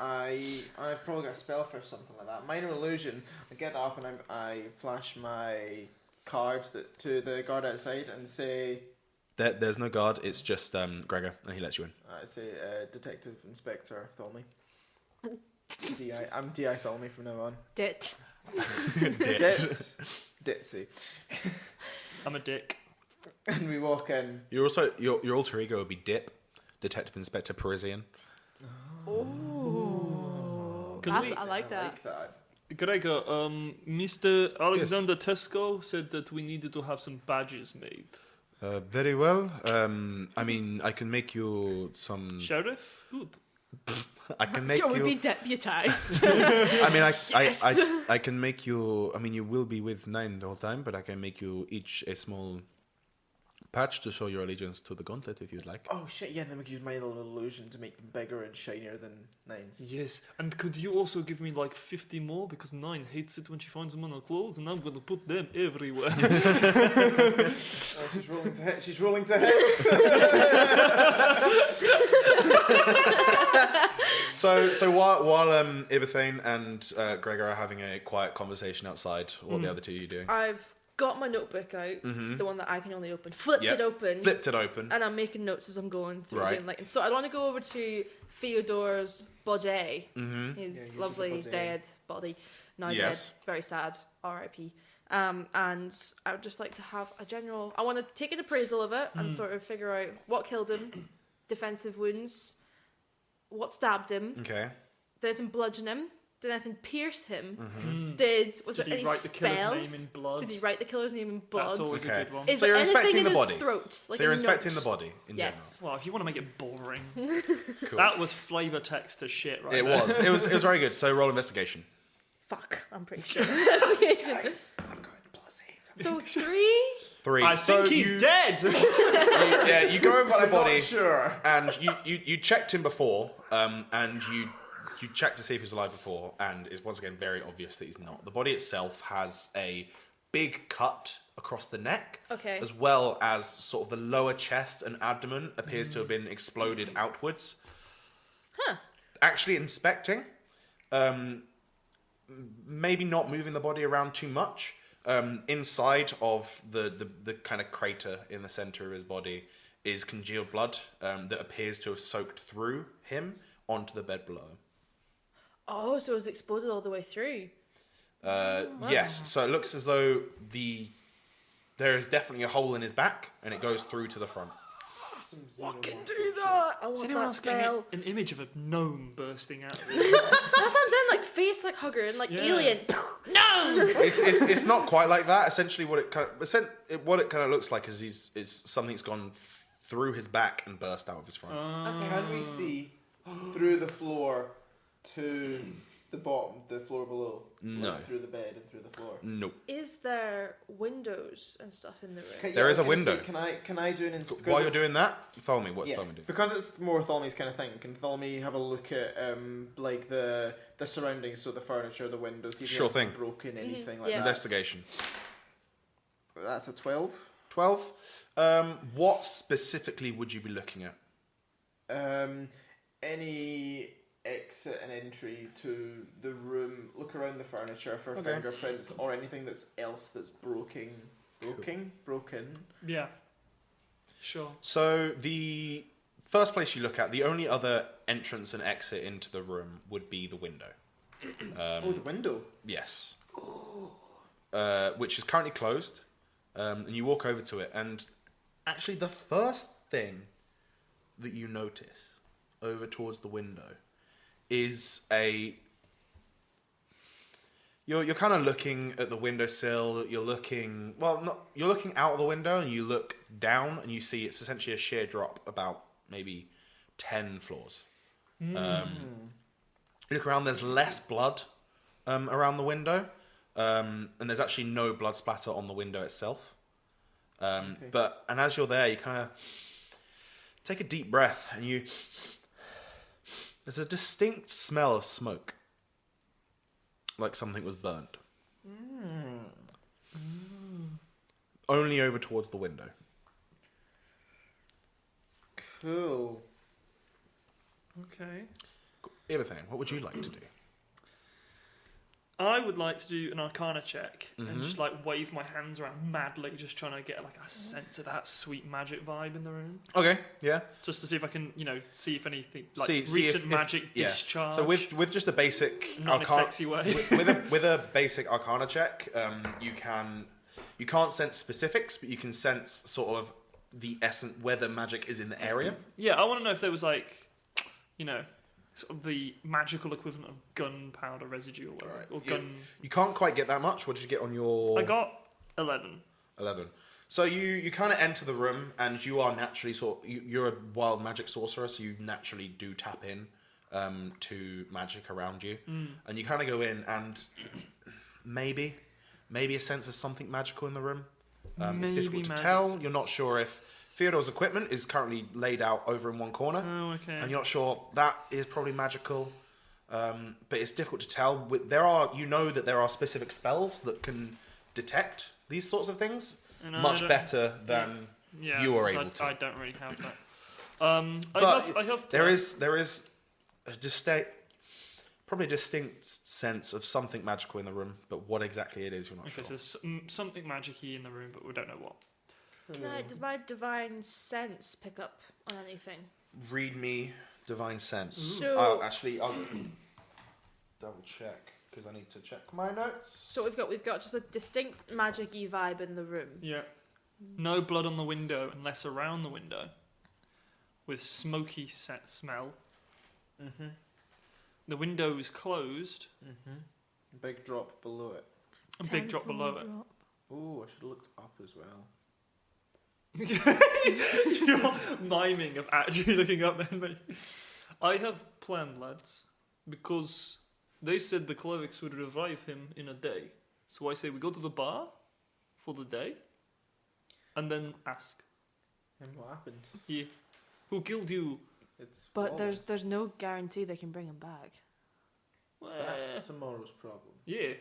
I've probably got a spell for something like that. Minor illusion. I get up and I flash my card to the guard outside and say, There's no guard. It's just Gregor, and he lets you in. I'd say Detective Inspector Tholme. DI. I'm DI Tholme from now on. Dit. Ditsy. I'm a dick. And we walk in. You're also your alter ego would be Dip, Detective Inspector Parisian. Oh. Can we- I like that. I like that. Gregor, Mr. Alexander Tesco said that we needed to have some badges made. Very well. I mean, I can make you some. Sheriff? Good. I can make Joe you. would be deputised. I mean, Yes. I can make you. I mean, you will be with 9 the whole time, but I can make you each a small patch to show your allegiance to the gauntlet if you'd like. Oh shit, yeah, and then we could use my little illusion to make them bigger and shinier than 9's. Yes, and could you also give me like 50 more? Because 9 hates it when she finds them on her clothes, and I'm going to put them everywhere. Oh, she's rolling to hit. She's rolling to hit. So while Ibethane and Gregor are having a quiet conversation outside, what the other two are you doing? I've got my notebook out, the one that I can only open, flipped Yep. it open, Flipped it open. and I'm making notes as I'm going through. Right. Being like, and so I want to go over to Fyodor's body, his Yeah, he's lovely a body. dead body, now Yes. dead, very sad, R.I.P. And I would just like to have a general. I want to take an appraisal of it and sort of figure out what killed him, defensive wounds, what stabbed him, Okay. did anything bludgeon him, did anything pierce him, Mm-hmm. was Did there he any write the killer's spells? name in blood? Did he write the killer's name in blood? That's always Okay. a good one. Is So there you're anything inspecting in the his body. throat? Like So you're a inspecting note? the body in Yes. Well, if you want to make it boring. general. Cool. That was flavour text as shit right It there. was. It was very good. So roll investigation. Fuck, I'm pretty sure. Investigation. I'm going +8. So 3. 3. I so think he's dead! Yeah, you go over to the I'm not body. sure. And you checked him before, and you checked to see if he was alive before, and it's once again very obvious that he's not. The body itself has a big cut across the neck, Okay. as well as sort of the lower chest and abdomen appears to have been exploded outwards. Huh. Actually inspecting, maybe not moving the body around too much. Inside of the kind of crater in the center of his body is congealed blood that appears to have soaked through him onto the bed below. Oh, so it was exploded all the way through. Yes, so it looks as though there is definitely a hole in his back, and it goes through to the front. Fucking do that! I Is want anyone that else getting spell. an image of a gnome bursting out of it? That's what I'm saying, like face like hugger and like Yeah. alien. No! It's not quite like that. Essentially, what it kind of looks like is something's gone through his back and burst out of his front. Can we see through the floor to the bottom, the floor below? No. Like through the bed and through the floor. Nope. Is there windows and stuff in the room? There is a I was gonna window. say, can I do an inspection? While you're doing that, Tholme, what's Yeah, Tholme do? because it's more Tholme's kind of thing. Can Tholme have a look at like the surroundings, so the furniture, the windows, see if Sure anything thing. broken, anything like yeah. that? Investigation. That's a 12. 12. What specifically would you be looking at? Any exit and entry to the room. Look around the furniture for Okay. fingerprints or anything else that's broken. Yeah. Sure. So the first place you look at, the only other entrance and exit into the room would be the window. Oh, the window. Yes. Which is currently closed. And you walk over to it, and actually the first thing that you notice over towards the window is you're kind of looking at the windowsill. You're looking out of the window, and you look down, and you see it's essentially a sheer drop about maybe 10 floors. You look around. There's less blood around the window, and there's actually no blood splatter on the window itself. But as you're there, you kind of take a deep breath, and there's a distinct smell of smoke, like something was burnt. Only over towards the window. Cool. Okay. Everything. What would you like to do? I would like to do an Arcana check and just like wave my hands around madly, just trying to get like a sense of that sweet magic vibe in the room, Okay, yeah. just to see if I can, see if anything like See recent if- magic yeah. discharge. So with just a basic not in a sexy way. with a basic Arcana check, you can't sense specifics, but you can sense sort of the essence whether magic is in the area. Yeah, I want to know if there was like, sort of the magical equivalent of gunpowder residue or whatever, Alright. or gun. You can't quite get that much. What did you get on your? I got 11. 11. So you kind of enter the room, and you are naturally you're a wild magic sorcerer, so you naturally do tap in to magic around you, and you kind of go in, and maybe a sense of something magical in the room. It's Maybe difficult to magic tell. sense. You're not sure if Fyodor's equipment is currently laid out over in one corner, Oh, okay. and you're not sure that is probably magical. But it's difficult to tell. There are specific spells that can detect these sorts of things And I much don't- better than Yeah, you are because able to. I don't really have that. But I have there is a distinct sense of something magical in the room, but what exactly it is, you're not Okay, sure. so there's something magic-y in the room, but we don't know what. Does my divine sense pick up on anything? Read me divine sense. So- I'll double check because I need to check my notes. So we've got just a distinct magic-y vibe in the room. Yeah. No blood on the window unless around the window. With smoky smell. Mm-hmm. The window is closed. Mm-hmm. Big drop below it. A big drop below it. Oh, I should have looked up as well. You're miming of actually looking up then, mate. I have planned, lads, because they said the clerics would revive him in a day. So I say we go to the bar for the day, and then ask, And what happened? yeah, who killed you? It's But flawless. there's no guarantee they can bring him back. Well, That's tomorrow's problem. yeah.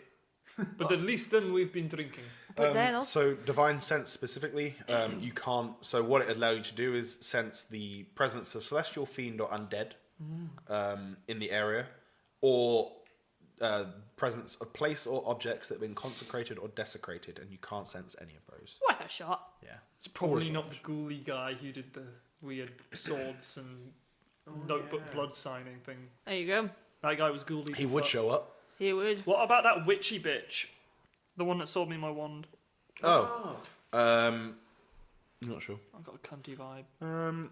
But at least then we've been drinking. But then also, So divine sense specifically, you can't. So what it allows you to do is sense the presence of celestial, fiend, or undead in the area, or presence of place or objects that have been consecrated or desecrated, and you can't sense any of those. worth a shot. Yeah, It's probably Always not the ghouly guy who did the weird swords and notebook yeah. blood signing thing. There you go. That guy was ghouly. he to would fuck. show up. He would. What about that witchy bitch? The one that sold me my wand. Oh, I'm not sure. I've got a cunty vibe.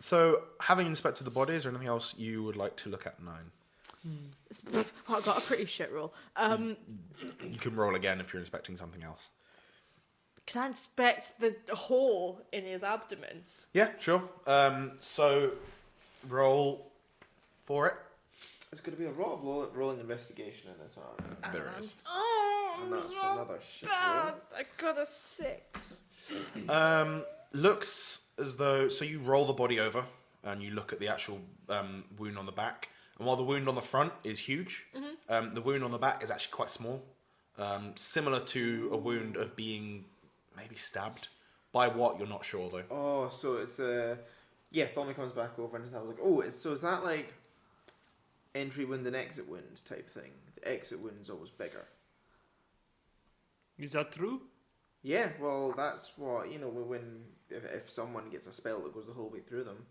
So having inspected the body, is there anything else you would like to look at? 9. I got a pretty shit roll. You can roll again if you're inspecting something else. Can I inspect the hole in his abdomen? Yeah, sure. So roll for it. There's going to be a lot of rolling investigation in this, aren't there? There is. Oh, And that's not another shit bad. roll. I got a 6. Looks as though, so you roll the body over and you look at the actual wound on the back, and while the wound on the front is huge, the wound on the back is actually quite small, similar to a wound of being maybe stabbed by what, you're not sure though. Oh, so it's yeah. Thommy comes back over and is like, oh, is that like entry wound and exit wound type thing? The exit wound's always bigger. Is that true? Yeah, well, that's what when if someone gets a spell that goes the whole way through them.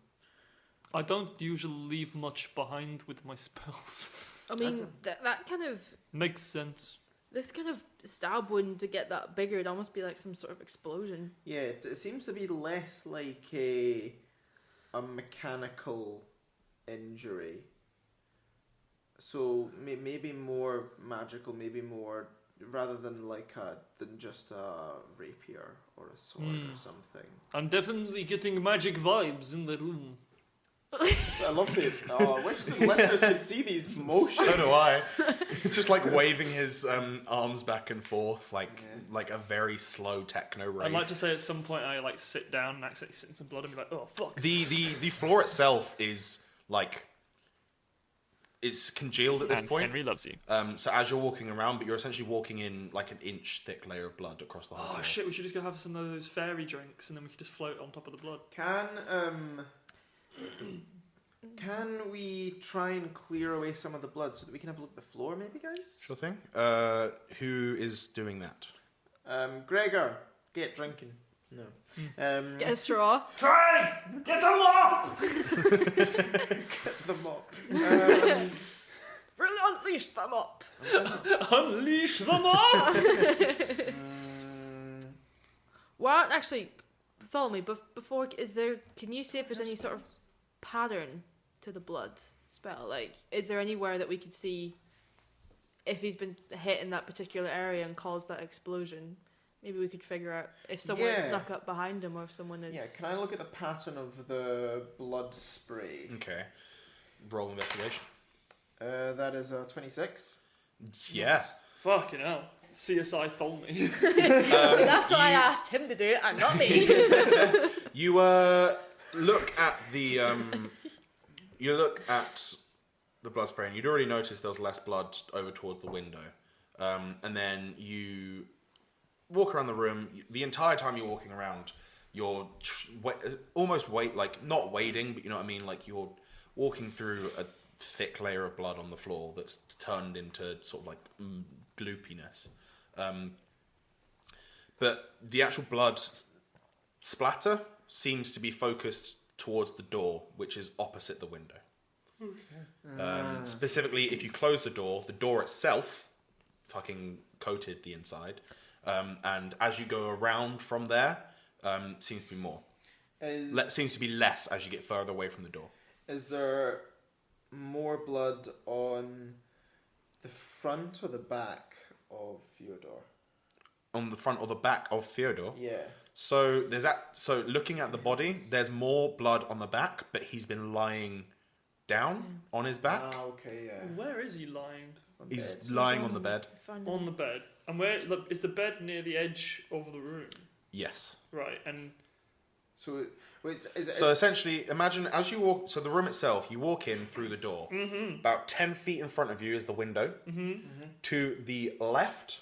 I don't usually leave much behind with my spells. I mean, that kind of... Makes sense. This kind of stab wound to get that bigger, it'd almost be like some sort of explosion. Yeah, it seems to be less like a mechanical injury. So maybe more magical, maybe more rather than than just a rapier or a sword or something. I'm definitely getting magic vibes in the room. I love it. Oh, I wish the listeners could see these motions. So do I. Just like waving his arms back and forth, like a very slow techno rave. I'd like to say at some point I sit down and accidentally sit in some blood and be like, oh fuck. The floor itself is it's congealed at this point. Henry loves you. So as you're walking around, but you're essentially walking in like an inch thick layer of blood across the whole Oh floor. shit, we should just go have some of those fairy drinks and then we could just float on top of the blood. Can Can we try and clear away some of the blood so that we can have a look at the floor, maybe, guys? Sure thing. Who is doing that? Gregor, get drinking. No. Get a straw. Craig, get the mop! Get the mop. Really unleash them up. Unleash the mop! Well, actually, follow me. But before, can you see if there's any sort of pattern to the blood spell? Like, is there anywhere that we could see if he's been hit in that particular area and caused that explosion? Maybe we could figure out if someone had snuck up behind him or if someone had... Yeah, can I look at the pattern of the blood spray? Okay. Roll investigation. That is 26. Yeah. Fucking hell. CSI Tholme. That's why I asked him to do it and not me. You look at the blood spray, and you'd already noticed there was less blood over toward the window. And then you walk around the room. The entire time you're walking around, you're almost not wading, but you know what I mean. Like you're walking through a thick layer of blood on the floor that's turned into sort of like gloopiness. But the actual blood splatter seems to be focused towards the door, which is opposite the window. Specifically, if you close the door itself fucking coated the inside. And as you go around from there, seems to be more. Seems to be less as you get further away from the door. Is there more blood on the front or the back of Fyodor? On the front or the back of Fyodor? Yeah. So looking at the body, there's more blood on the back, but he's been lying down on his back. Ah, okay, yeah. Where is he lying? He's lying on the bed. On the bed. And where is the bed near the edge of the room? Yes. Right, and So wait, So essentially, imagine as you walk. So the room itself, you walk in through the door. Mm-hmm. About 10 feet in front of you is the window. Mm-hmm. To the left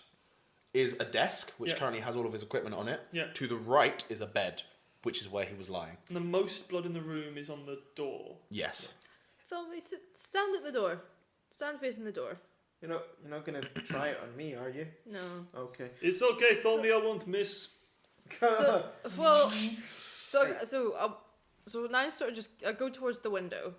is a desk, which Yeah. currently has all of his equipment on it. Yeah. To the right is a bed, which is where he was lying. the most blood in the room is on the door. Yes. So we stand at the door. Stand facing the door. you're not gonna try it on me, are you? No. Okay. It's okay, Tholme, I won't miss. So, well, so now I sort of I go towards the window.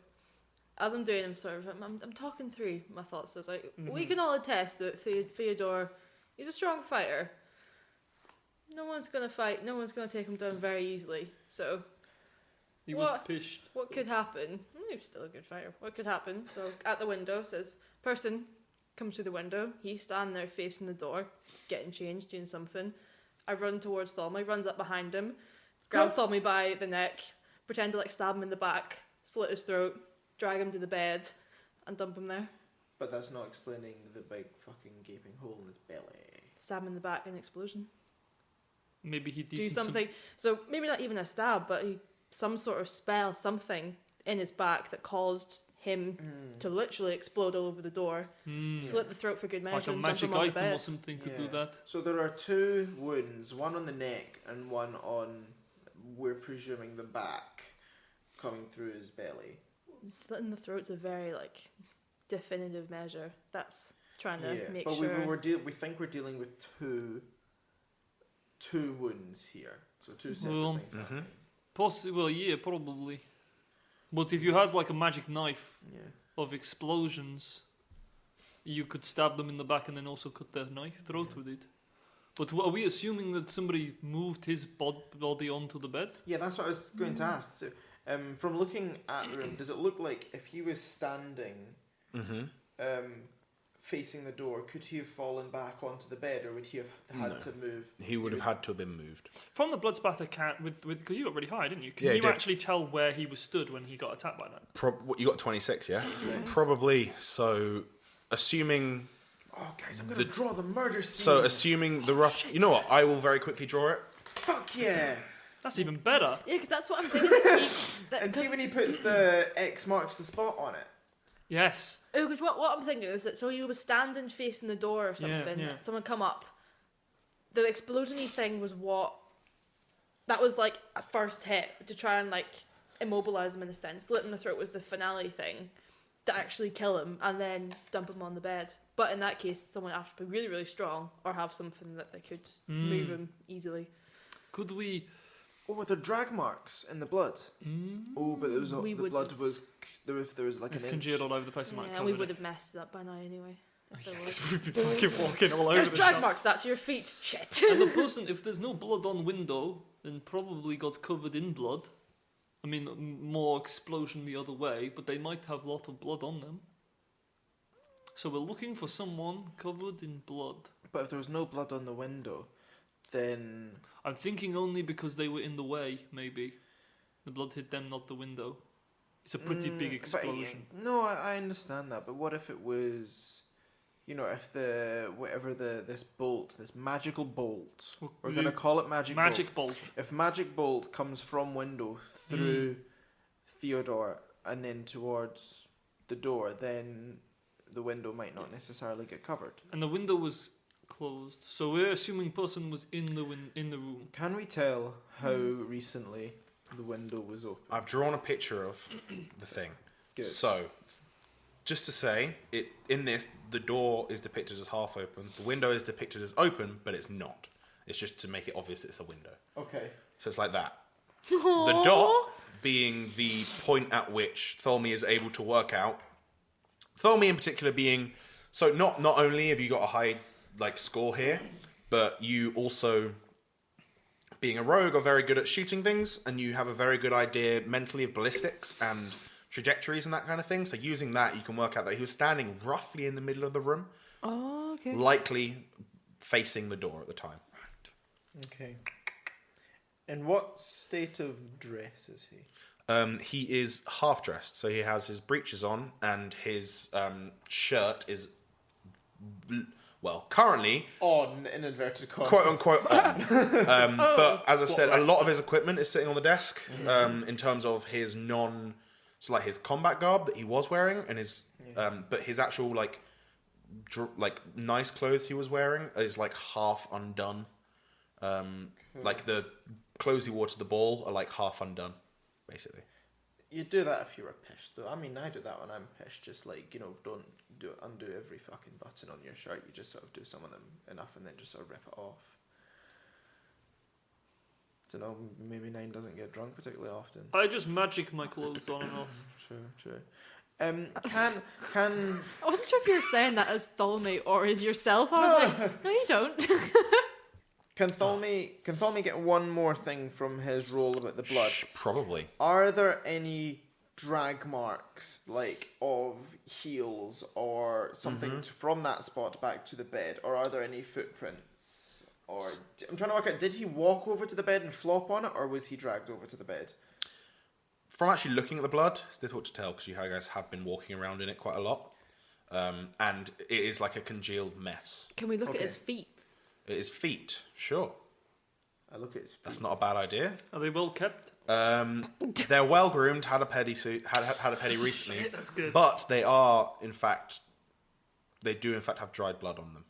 As I'm doing, I'm talking through my thoughts. So it's like, we can all attest that Fyodor, he's a strong fighter. No one's gonna fight. No one's gonna take him down very easily. So He was pissed. what could happen? He's still a good fighter. What could happen? So at the window says, person comes through the window. He's standing there facing the door, getting changed, doing something. I run towards Tholme, runs up behind him, grab Tholme by the neck, pretend to stab him in the back, slit his throat, drag him to the bed, and dump him there. But that's not explaining the big fucking gaping hole in his belly. Stab him in the back, an explosion. Maybe he did Do something. So maybe not even a stab, but some sort of spell, something in his back that caused him to literally explode all over the door. Slit the throat for good measure. Like a and dump magic him on the item bed. or something could do Yeah. that. So there are 2 wounds, one on the neck and one on, we're presuming, the back, coming through his belly. Slitting the throat's a very definitive measure. That's trying to make but sure. we think we're dealing with two wounds here. So 2 separate Well, things happening. Possible, yeah, probably. But if you had a magic knife Yeah. of explosions, you could stab them in the back and then also cut their throat with it. But are we assuming that somebody moved his body onto the bed? Yeah, that's what I was going to ask. So, from looking at the room, does it look like if he was standing facing the door, could he have fallen back onto the bed, or would he have had to move? He would have had to have been moved. From the blood spatter count, because you got really high, didn't you? Can Yeah, I you did. actually tell where he was stood when he got attacked by that? What, you got 26, yeah? Probably. So, assuming... Oh, guys, I'm going to draw the murder scene. So, assuming the rough... You know what? I will very quickly draw it. Fuck yeah! That's even better. Yeah, because that's what I'm thinking. And see when he puts the X marks the spot on it. Yes. Because what I'm thinking is that so you were standing facing the door or something. Yeah. Someone come up. The explosion-y thing was what. That was a first hit to try and immobilize him in a sense. Slit in the throat was the finale thing to actually kill him and then dump him on the bed. But in that case, someone would have to be really, really strong or have something that they could move him easily. Could we? Oh, were there drag marks in the blood? Oh, but there was We the would blood have- was there was like It's an inch. congealed all over the place. It might Yeah, and cover we it. would have messed it up by now anyway. If there was. Because we'd be fucking walking all over There's the drag shop. marks, that's your feet. Shit. And the person, if there's no blood on window, then probably got covered in blood. I mean, more explosion the other way, but they might have a lot of blood on them. So we're looking for someone covered in blood. But if there was no blood on the window, then I'm thinking only because they were in the way, maybe. The blood hit them, not the window. It's a pretty big but, explosion. no, I understand that. But what if it was, if this bolt, this magical bolt, we're gonna call it magic bolt. bolt. If magic bolt comes from window through Fyodor and then towards the door, then the window might not necessarily get covered. And the window was closed, so we're assuming person was in the room. Can we tell how recently the window was open? I've drawn a picture of the thing. Good. So, just to say, the door is depicted as half open. The window is depicted as open, but it's not. It's just to make it obvious it's a window. Okay. So it's like that. The dot being the point at which Tholme is able to work out. Tholme in particular being... So not only have you got a high score here, but you also... Being a rogue are very good at shooting things, and you have a very good idea mentally of ballistics and trajectories and that kind of thing. So using that, you can work out that he was standing roughly in the middle of the room, Oh, okay. likely facing the door at the time. Okay. In what state of dress is he? He is half dressed, so he has his breeches on, and his shirt is, currently On, in inverted commas. quote unquote on. But as I said, a lot of his equipment is sitting on the desk. In terms of his his combat garb that he was wearing, and his but his actual nice clothes he was wearing is half undone. Like the clothes he wore to the ball are half undone, basically. You do that if you were pissed, though. I mean, I do that when I'm pissed. Just don't undo every fucking button on your shirt. You just sort of do some of them enough, and then just sort of rip it off. Don't know. Maybe Nine doesn't get drunk particularly often. I just magic my clothes on and off. True. Can I wasn't sure if you were saying that as Tholme or as yourself. I was like, no, you don't. Can Tholme get one more thing from his role about the blood? Probably. Are there any drag marks, of heels or something from that spot back to the bed? Or are there any footprints? Or I'm trying to work out, did he walk over to the bed and flop on it, or was he dragged over to the bed? From actually looking at the blood, it's difficult to tell because you guys have been walking around in it quite a lot. And it is like a congealed mess. Can we look at Okay. his feet? It is feet, sure. I look at his feet. That's not a bad idea. Are they well kept? They're well groomed, had a pedi recently. That's good. But they are, they do in fact have dried blood on them.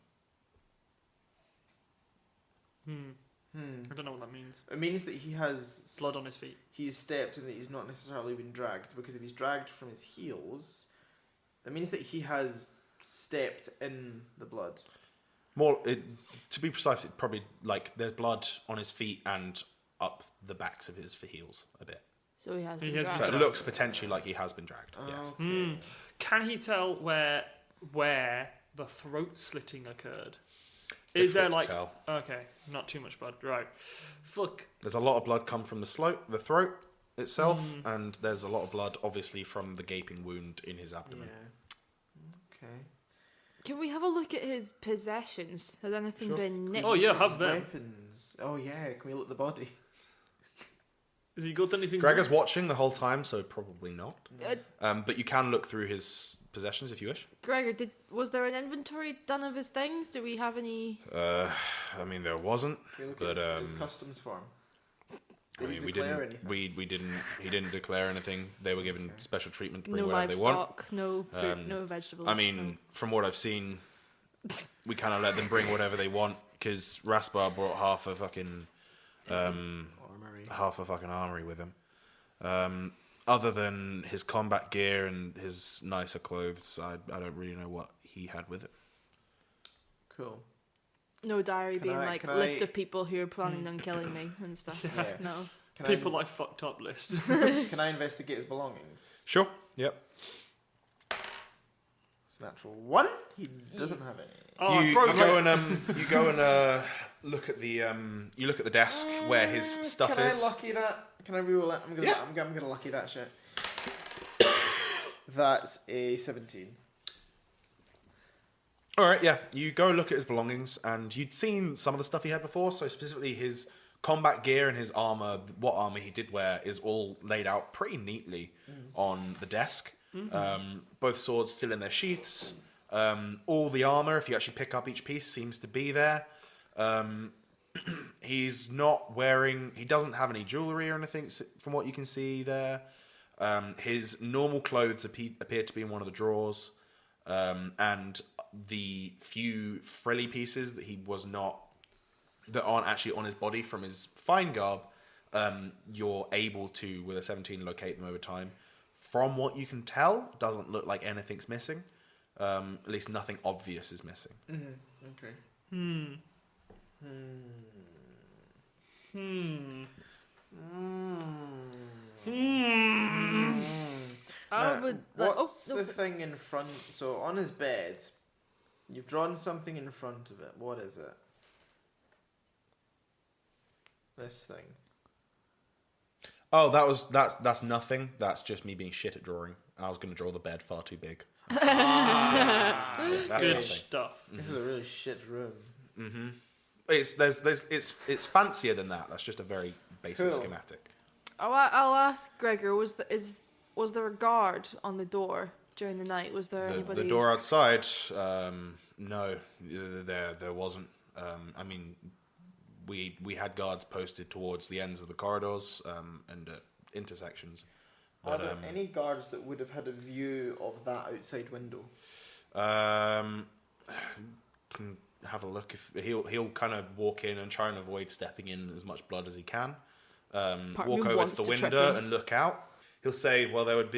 I don't know what that means. It means that he has Blood on his feet. He's stepped and that he's not necessarily been dragged, because if he's dragged from his heels, that means that he has stepped in the blood. To be precise, it probably there's blood on his feet and up the backs of his heels a bit. So he has He been has So dragged. it looks potentially like he has been dragged. Yes. Okay. Can he tell where the throat slitting occurred? Is there Difficult to tell. Okay, not too much blood, right? Fuck. There's a lot of blood come from the throat itself, and there's a lot of blood obviously from the gaping wound in his abdomen. Yeah. Okay. Can we have a look at his possessions? Has anything Sure. been nicked? Oh yeah, have them. Weapons. Oh yeah. Can we look at the body? Has he got anything? Gregor's watching the whole time, so probably not. Uh, But you can look through his possessions if you wish. Gregor, was there an inventory done of his things? Do we have any? I mean, there wasn't, Can we look but at his customs form? Did he we declare didn't. anything? We didn't. He didn't declare anything. They were given special treatment to bring No whatever they want. livestock, no fruit, no vegetables. I mean, from what I've seen, we kind of let them bring whatever they want because Raspar brought half a fucking Armory. armory with him. other than his combat gear and his nicer clothes, I don't really know what he had with it. Cool. No diary Can being I- like can list I- of people who are planning on killing me and stuff. Yeah. No. Can People I fucked up list. Can I investigate his belongings? Sure. Yep. It's a natural 1. He doesn't have any. Oh, you, I broke you go and look at the desk where his stuff Can is. I lucky that? Can I reroll that? Yeah. I'm gonna lucky that shit. That's a 17. All right, yeah. You go look at his belongings, and you'd seen some of the stuff he had before. So specifically, his combat gear and his armor, what armor he did wear, is all laid out pretty neatly on the desk. Both swords still in their sheaths. All the armor, if you actually pick up each piece, seems to be there. He's not wearing. He doesn't have any jewelry or anything, from what you can see there. His normal clothes appear to be in one of the drawers. And the few frilly pieces that aren't actually on his body from his fine garb, you're able to, with a 17, locate them over time. From what you can tell, doesn't look like anything's missing. At least nothing obvious is missing. Okay. I would. Like, What's the thing in front? So on his bed, you've drawn something in front of it. What is it? This thing. Oh, that's nothing. That's just me being shit at drawing. I was going to draw the bed far too big. That's Good nothing. stuff. This is a really shit room. It's fancier than that. That's just a very basic Cool. schematic. I'll ask Gregor. Was there a guard on the door during the night? Was there anybody? The door outside, no, there wasn't. I mean, we had guards posted towards the ends of the corridors and at intersections. Are But, there any guards that would have had a view of that outside window? Can have a look. If he'll kind of walk in and try and avoid stepping in as much blood as he can. Part of Walk me over wants to the to trip window him. and look out. He'll say, "Well, there'd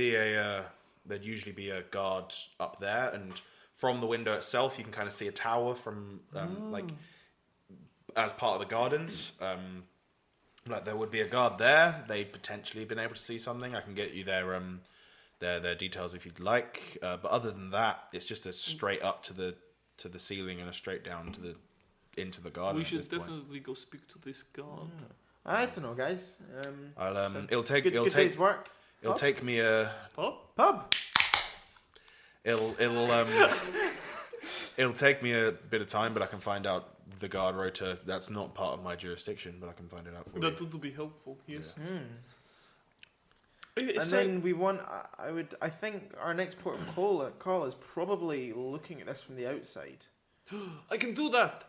usually be a guard up there, and from the window itself, you can kind of see a tower from like as part of the gardens. Like there would be a guard there. They'd potentially been able to see something. I can get you their details if you'd like. But other than that, it's just a straight up to the ceiling and a straight down into the garden. We at should this point. definitely go speak to this guard. I don't know, guys. It'll take good day's work. it'll take me a Pub? it'll take me a bit of time, but I can find out the guard rota. That's not part of my jurisdiction, but I can find it out for That you. would be helpful, yes. And then we want. I think our next port of call is probably looking at this from the outside. I can do that.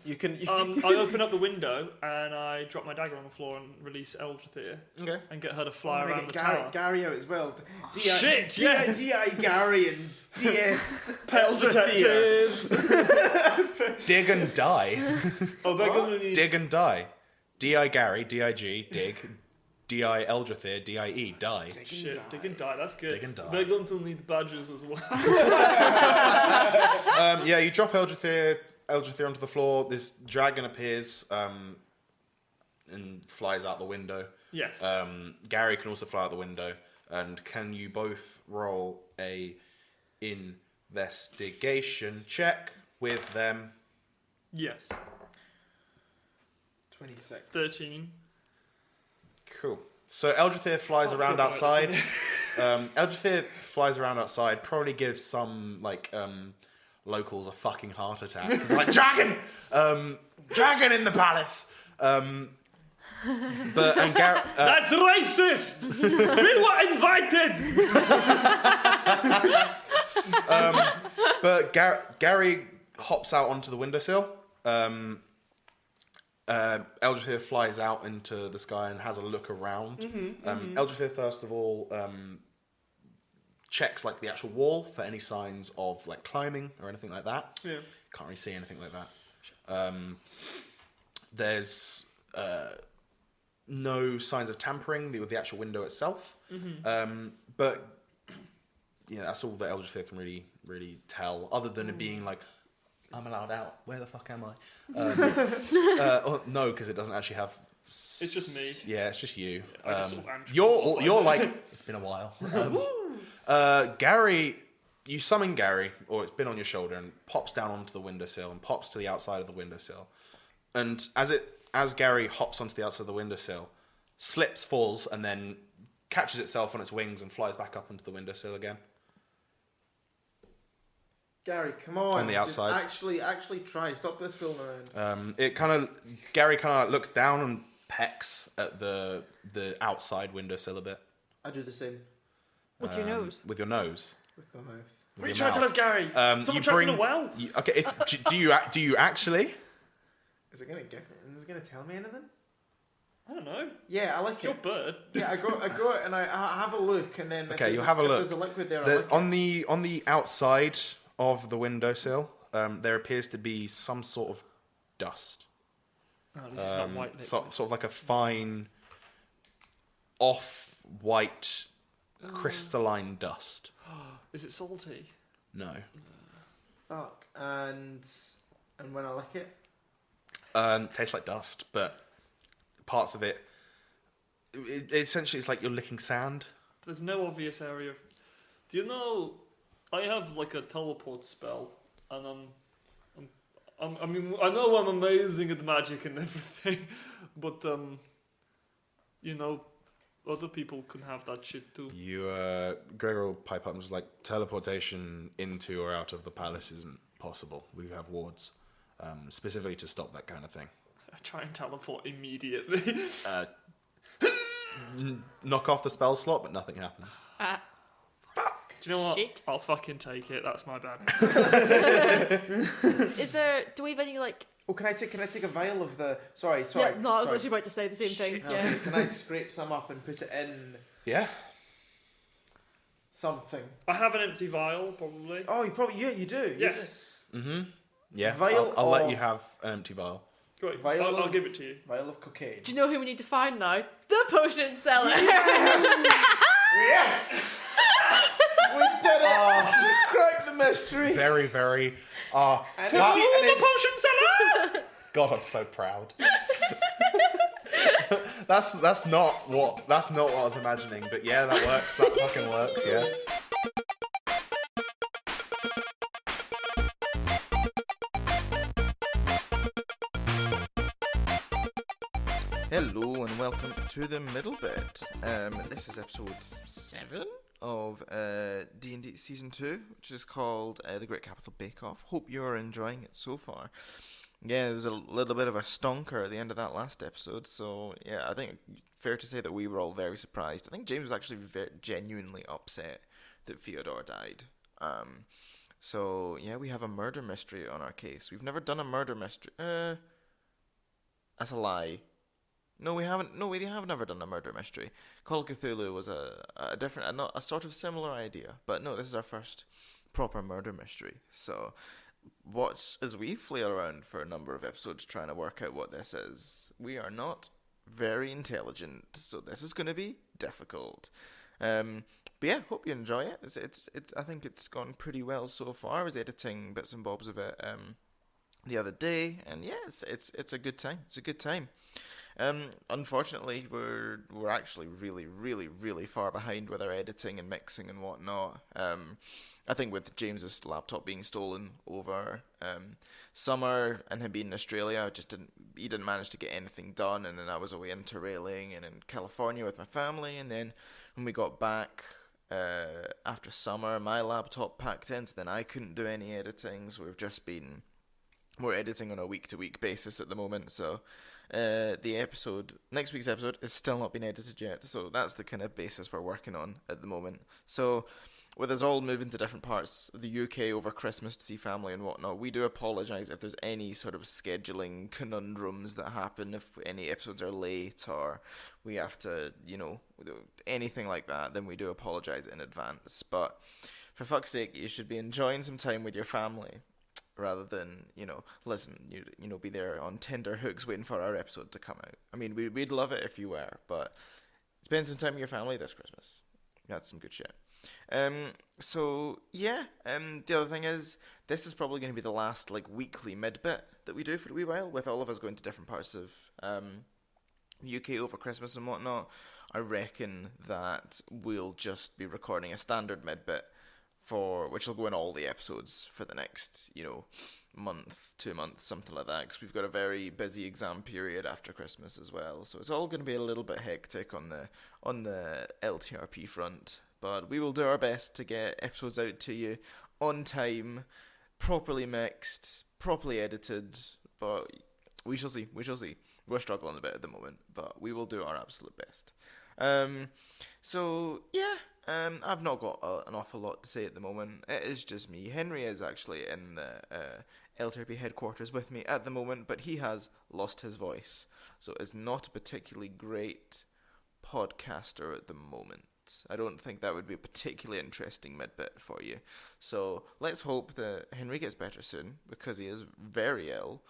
You can. I open up the window and I drop my dagger on the floor and release Eldritch here Okay. and get her to fly I'm gonna around the get tower. Gary out as well. Shit, yeah. D.I. Gary and D.S. Pelt detectives. Dig and die. Oh, they're gonna need. Dig and die. D.I. Gary, D.I.G. Dig. D.I. Eldrathir, D.I.E. Die. Shit, dig and die. That's good. Dig and die. They're going to need badges as well. Yeah, you drop Eldrathir onto the floor. This dragon appears and flies out the window. Yes. Gary can also fly out the window. And can you both roll a investigation check with them? Yes. 26. 13. Cool. So Eldrathir flies Fuck around your outside. bonus. Eldrathir flies around outside. Probably gives some locals a fucking heart attack. It's like dragon, dragon in the palace. But That's racist! We were invited! But Gary hops out onto the windowsill. Eldrathir flies out into the sky and has a look around. Eldrathir, first of all, checks like the actual wall for any signs of like climbing or anything like that. Yeah. Can't really see anything like that. There's no signs of tampering with the actual window itself. But that's all that Eldritch Fear can really tell, other than it being like, I'm allowed out. Where the fuck am I? No, because it doesn't actually have. It's just me. Yeah, it's just you. I just sort of You're like, it's been a while. Gary, you summon Gary, or it's been on your shoulder, and pops down onto the windowsill and pops to the outside of the windowsill. And as Gary hops onto the outside of the windowsill, slips, falls, and then catches itself on its wings and flies back up onto the windowsill again. Gary, come on. On the outside. Just actually try. Stop this fooling around. Gary kind of looks down and pecks at the outside windowsill a bit. I do the same With your nose. With your nose. with my mouth. What are you trying to tell us, Gary? Someone trapped in a well? Okay, do you actually? Is it gonna tell me anything? I don't know. Yeah, I like It's it. your bird. Yeah, I go it and I have a look, and then Okay, you'll have a look. If there's a liquid there, I like it. On the outside of the windowsill, there appears to be some sort of dust. Oh, this is not white liquid. Sort of like a fine, off-white, crystalline dust. Is it salty? No. Fuck. And when I lick it, Tastes like dust, but parts of it essentially it's like you're licking sand. There's no obvious area. Do you know? I have like a teleport spell, and I mean, I know I'm amazing at magic and everything, but other people can have that shit too. Gregor will pipe up and just like, teleportation into or out of the palace isn't possible. We have wards, specifically to stop that kind of thing. I try and teleport immediately. Knock off the spell slot, but nothing happens. Do you know what? Shit. I'll fucking take it. That's my bad. Do we have any like? oh, can I take a vial of the? Sorry. Yeah, no, I was sorry. actually about to say the same thing. No, Yeah. Can I scrape some up and put it in Yeah. something? I have an empty vial, probably. Oh, you do. Yes. Mm-hmm. Yeah. Vial I'll let of- you have an empty vial. Great. Vial I'll of- give it to you. Vial of cocaine. Do you know who we need to find now? The potion seller. Yes! We did it! We cracked the mystery. Very, very. And The potion seller! God, I'm so proud. that's not what I was imagining, but yeah, that works. That fucking works. Yeah. Hello and welcome to the middle bit. This is episode 7 of D&D Season 2, which is called The Great Capital Bake Off. Hope you're enjoying it so far. Yeah, there was a little bit of a stonker at the end of that last episode, so yeah, I think fair to say that we were all very surprised. I think James was actually genuinely upset that Fyodor died. So yeah, we have a murder mystery on our case. We've never done a murder mystery. That's a lie. No, we haven't. No, we have never done a murder mystery. Call of Cthulhu was a different, a sort of similar idea, but no, this is our first proper murder mystery. So, watch as we flail around for a number of episodes trying to work out what this is. We are not very intelligent, so this is going to be difficult. But yeah, hope you enjoy it. It's I think it's gone pretty well so far. I was editing bits and bobs of it the other day, and yeah, it's a good time. It's a good time. Unfortunately, we're actually really far behind with our editing and mixing and whatnot. I think with James's laptop being stolen over summer and him being in Australia, he didn't manage to get anything done, and then I was away interrailing and in California with my family, and then when we got back after summer, my laptop packed in, so then I couldn't do any editing, so we're editing on a week-to-week basis at the moment, so next week's episode is still not been edited yet, so that's the kind of basis we're working on at the moment. So with us all moving to different parts of the UK over Christmas to see family and whatnot, we do apologise if there's any sort of scheduling conundrums that happen, if any episodes are late or we have to, anything like that, then we do apologise in advance. But for fuck's sake, you should be enjoying some time with your family rather than, listen, be there on tender hooks waiting for our episode to come out. I mean, we'd love it if you were, but spend some time with your family this Christmas. That's some good shit. The other thing is, this is probably going to be the last weekly mid bit that we do for a wee while, with all of us going to different parts of the UK over Christmas and whatnot. I reckon that we'll just be recording a standard mid bit which will go in all the episodes for the next month, 2 months, something like that, because we've got a very busy exam period after Christmas as well. So it's all going to be a little bit hectic on the LTRP front. But we will do our best to get episodes out to you on time, properly mixed, properly edited, but we shall see. We're struggling a bit at the moment, but we will do our absolute best. I've not got an awful lot to say at the moment. It is just me. Henry is actually in the LTRP headquarters with me at the moment, but he has lost his voice, so is not a particularly great podcaster at the moment. I don't think that would be a particularly interesting mid-bit for you. So let's hope that Henry gets better soon, because he is very ill.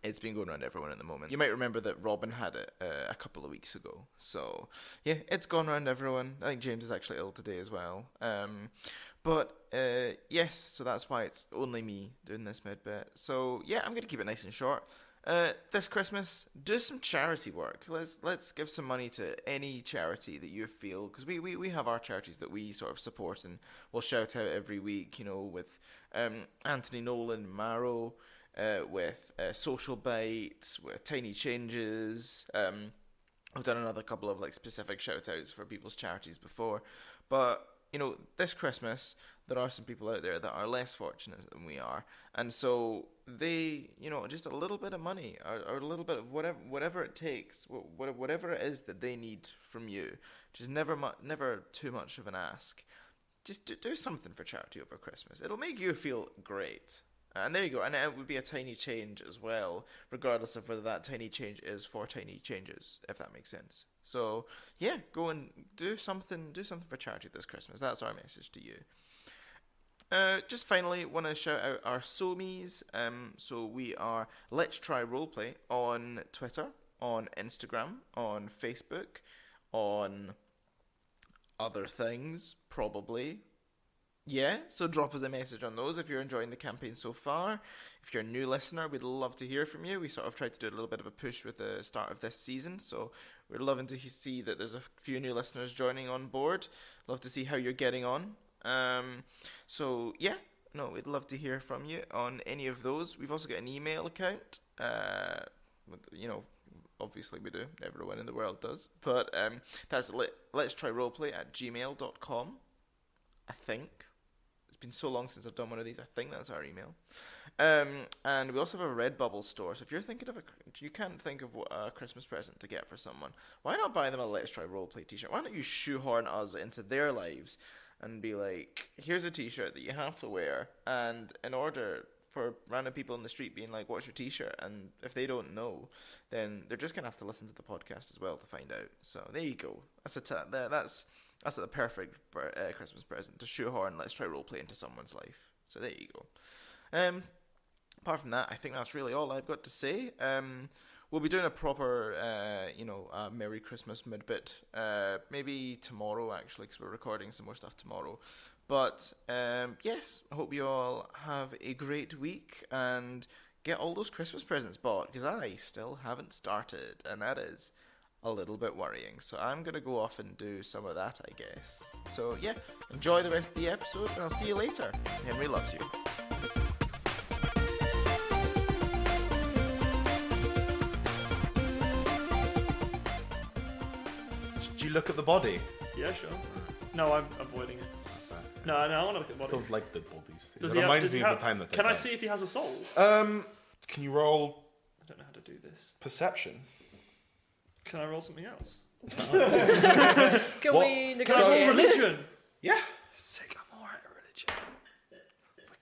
It's been going around everyone at the moment. You might remember that Robin had it a couple of weeks ago. So, yeah, it's gone around everyone. I think James is actually ill today as well. Yes, so that's why it's only me doing this mid-bit. So, yeah, I'm going to keep it nice and short. This Christmas, do some charity work. Let's give some money to any charity that you feel, because we have our charities that we sort of support and we'll shout out every week, with Anthony Nolan, Marrow, with Social Bites, with Tiny Changes. I've done another couple of specific shout outs for people's charities before, but this Christmas there are some people out there that are less fortunate than we are, and so they, just a little bit of money or a little bit of whatever it takes, whatever it is that they need from you, just never too much of an ask. Just do something for charity over Christmas. It'll make you feel great. And there you go. And it would be a tiny change as well, regardless of whether that tiny change is for tiny changes, if that makes sense. So, yeah, go and do something for charity this Christmas. That's our message to you. Just finally, want to shout out our SOMIs. So we are Let's Try Roleplay on Twitter, on Instagram, on Facebook, on other things, probably. Yeah, so drop us a message on those if you're enjoying the campaign so far. If you're a new listener, we'd love to hear from you. We sort of tried to do a little bit of a push with the start of this season, so we're loving to see that there's a few new listeners joining on board. Love to see how you're getting on. We'd love to hear from you on any of those. We've also got an email account. Obviously we do. Everyone in the world does. But that's let's try roleplay at gmail.com, I think. It's been so long since I've done one of these. I think that's our email. And we also have a Redbubble store. So if you're thinking of you can't think of a Christmas present to get for someone, why not buy them a Let's Try Roleplay t-shirt? Why don't you shoehorn us into their lives and be like, here's a t-shirt that you have to wear, and in order for random people in the street being like, what's your t-shirt? And if they don't know, then they're just going to have to listen to the podcast as well to find out. So there you go. That's the perfect Christmas present, to shoehorn Let's Try Roleplay into someone's life. So there you go. Apart from that, I think that's really all I've got to say. We'll be doing a proper, Merry Christmas mid-bit, maybe tomorrow, actually, because we're recording some more stuff tomorrow. But, yes, I hope you all have a great week and get all those Christmas presents bought, because I still haven't started, and that is a little bit worrying. So I'm going to go off and do some of that, I guess. So, yeah, enjoy the rest of the episode, and I'll see you later. Henry loves you. Did you look at the body? Yeah, sure. No, I'm avoiding it. No, I want to look at the I body. don't like the bodies. It Does reminds he me have, of the time that they Can I died. see if he has a soul? Can you roll I don't know how to do this. perception? Can I roll something else? Can What? we Can I roll negotiate? religion? Yeah. Sick, I'm alright at religion.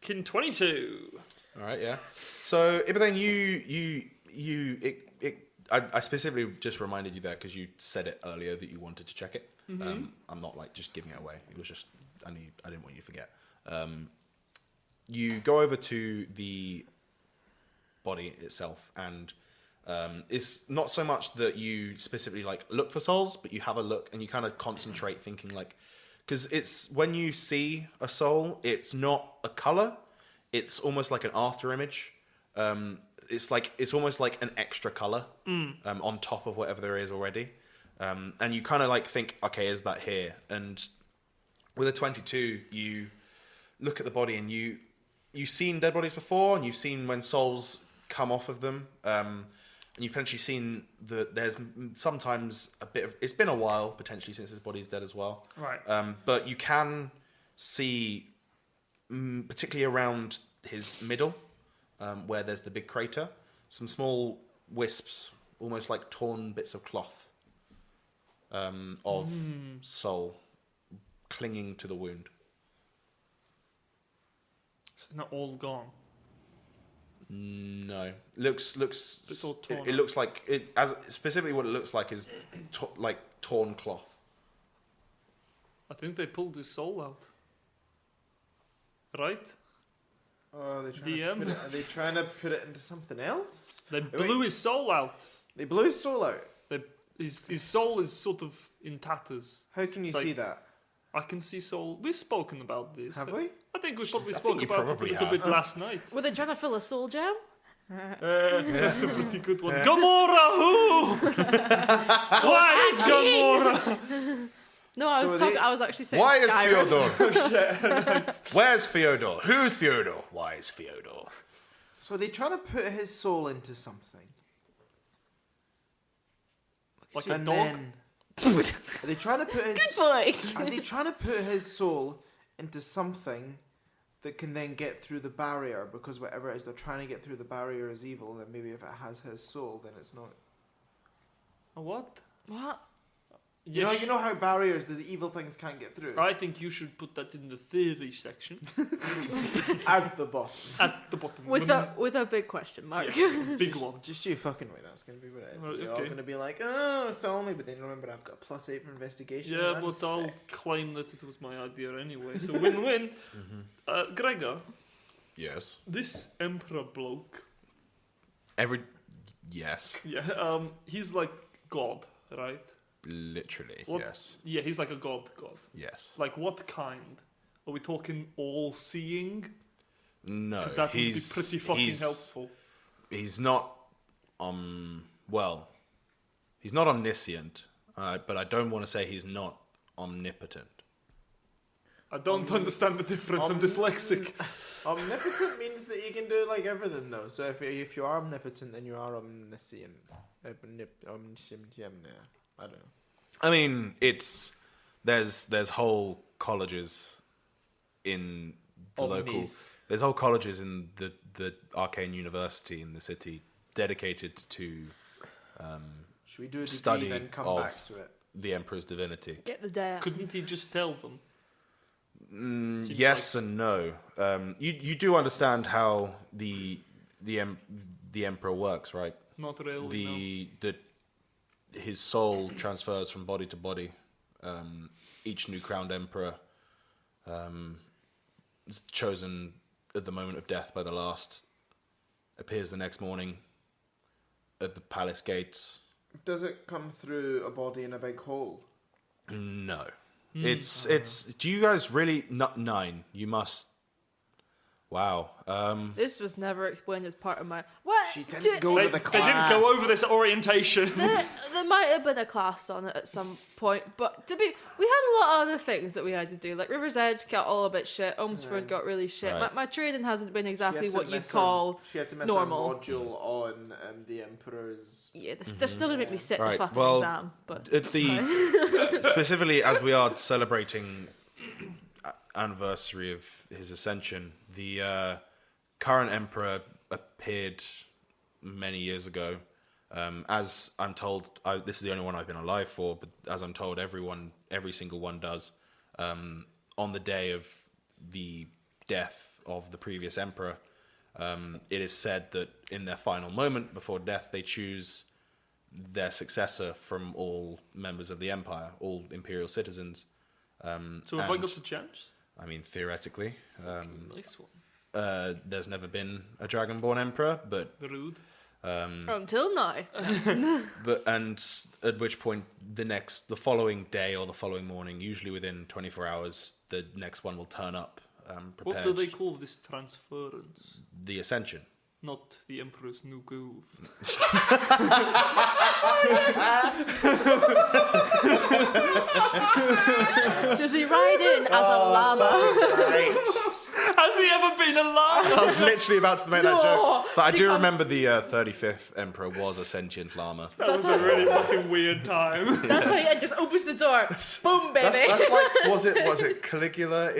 Fucking 22. All right, yeah. So, Ibrahim, I specifically just reminded you there because you said it earlier that you wanted to check it. I'm not just giving it away. It was just I didn't want you to forget. you go over to the body itself, and it's not so much that you specifically like look for souls, but you have a look and you kind of concentrate, thinking like, because it's when you see a soul, it's not a color, it's almost like an after image. It's almost like an extra color on top of whatever there is already, and you kind of like think, okay, is that here? And with a 22, you look at the body and you've seen dead bodies before, and you've seen when souls come off of them, and you've potentially seen that there's sometimes a bit of, it's been a while potentially since his body's dead as well, Right. but you can see particularly around his middle, where there's the big crater, some small wisps, almost like torn bits of cloth, of soul clinging to the wound. It's not all gone. No, looks It's all torn it up. looks like it, as specifically what it looks like is like torn cloth. I think they pulled his soul out. Right? Oh, are they DM? are they trying to put it into something else? They Wait. blew his soul out. They blew his soul out. His soul is sort of in tatters. How can you It's like- see that? I can see soul. We've spoken about this. Have we? I think we probably I spoke think you about it a probably little have. bit last night. Were they trying to fill a soul gem? That's a pretty good one. Gamora, who? Why is Gamora? No, I So was are talking. they- I was actually saying Why is Skyrim. Fyodor? Where's Fyodor? Who's Fyodor? Why is Fyodor? So are they trying to put his soul into something? Like a And dog? then- are they trying to put his Boy. Are they trying to put his soul into something that can then get through the barrier? Because whatever it is they're trying to get through the barrier is evil, and maybe if it has his soul, then it's not. A what? What? Yes. You know how barriers, the evil things can't get through. I think you should put that in the theory section At the bottom. at the bottom. With a big question mark. Yeah, big one. Just you fucking wait. That's gonna be what it is. Well, You're all okay. gonna be like, oh, tell me, but then remember I've got a +8 for investigation. Yeah, and I'm but I'll sick. claim that it was my idea anyway. So win-win. Gregor, Yes. this emperor bloke, Yes. yeah, he's like God, right? Literally. What? Yes. Yeah, he's like a god. Yes. Like what kind? Are we talking all-seeing? No. Because that would be pretty fucking he's- helpful. He's not. Well, he's not omniscient, but I don't want to say he's not omnipotent. I don't understand the difference. I'm dyslexic. Omnipotent means that you can do like everything, though. So if you are omnipotent, then you are omniscient. Omniscient. Yeah, I don't know. I mean, there's whole colleges in the local. Omnis. There's whole colleges in the Arcane University in the city dedicated to Should we do a degree study then come of back to it? the Emperor's divinity. Get the dare. Couldn't he just tell them? Seems Yes and no. You do understand how the Emperor works, right? Not really. His soul transfers from body to body. Each new crowned emperor is chosen at the moment of death by the last, appears the next morning at the palace gates. Does it come through a body in a big hole? No. It's do you guys really not 9? You must. Wow. This was never explained as part of my. What? She didn't go They, to the they class. didn't go over this orientation. There might have been a class on it at some point, but we had a lot of other things that we had to do. Like River's Edge got all a bit shit. Olmsford got really shit. Right. My training hasn't been She exactly had to what you'd miss call. She had to miss normal. a module on the Emperor's. Yeah, they're still gonna make me sit the Right, fucking well, exam. But at the specifically as we are celebrating anniversary of his ascension, the current emperor appeared many years ago. As I'm told, this is the only one I've been alive for, but as I'm told, every single one does. On the day of the death of the previous emperor, it is said that in their final moment before death, they choose their successor from all members of the empire, all imperial citizens. So have I got the chance? I mean, theoretically. Nice one. there's never been a Dragonborn Emperor, but Rude. Until now. and at which point the following day or the following morning, usually within 24 hours, the next one will turn up prepared. What do they call this transference? The Ascension. Not the Emperor's new groove. Does he ride in as a llama? Has he ever been a llama? I was literally about to make that No, joke. So I do become- remember the 35th Emperor was a sentient llama. That was a really fucking weird time. That's why it just opens the door. Boom, baby. That's like was it Caligula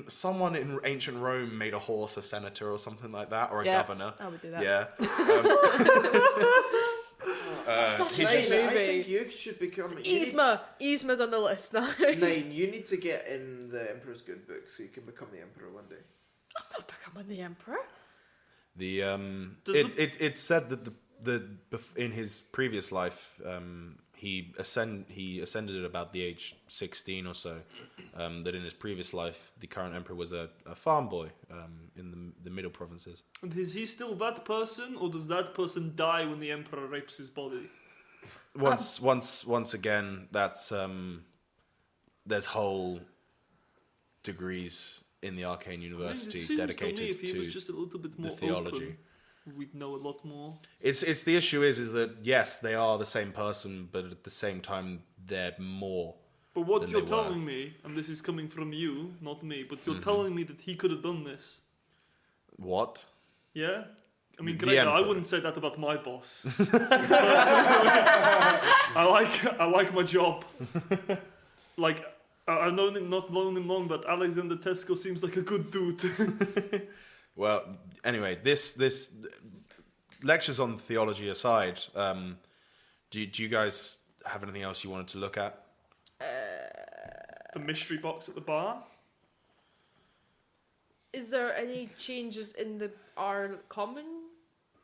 someone in ancient Rome made a horse a senator or something like that, or a Yeah, governor. I would do that. Yeah. Such a he's great just- I movie. think you should become... Yzma's on the list now. Nine, you need to get in the Emperor's Good Book so you can become the Emperor one day. I'm not becoming the emperor. The Does it said that in his previous life he ascended at about the age 16 or so. That in his previous life the current emperor was a farm boy in the middle provinces. And is he still that person, or does that person die when the Emperor rapes his body? Once again, that's there's whole degrees in the Arcane University it seems dedicated to me if he was to just a little bit the more theology. open, we'd know a lot more. It's the issue is that yes, they are the same person, but at the same time they're more. But what than you're they were. telling me, and this is coming from you, not me, but you're telling me that he could have done this. What? Yeah? I mean, The Gregor, I Emperor. wouldn't say that about my boss. I like my job. Like, I've not known him long, but Alexander Tesco seems like a good dude. Well, anyway, this lectures on theology aside, do you guys have anything else you wanted to look at? The mystery box at the bar. Is there any changes in our common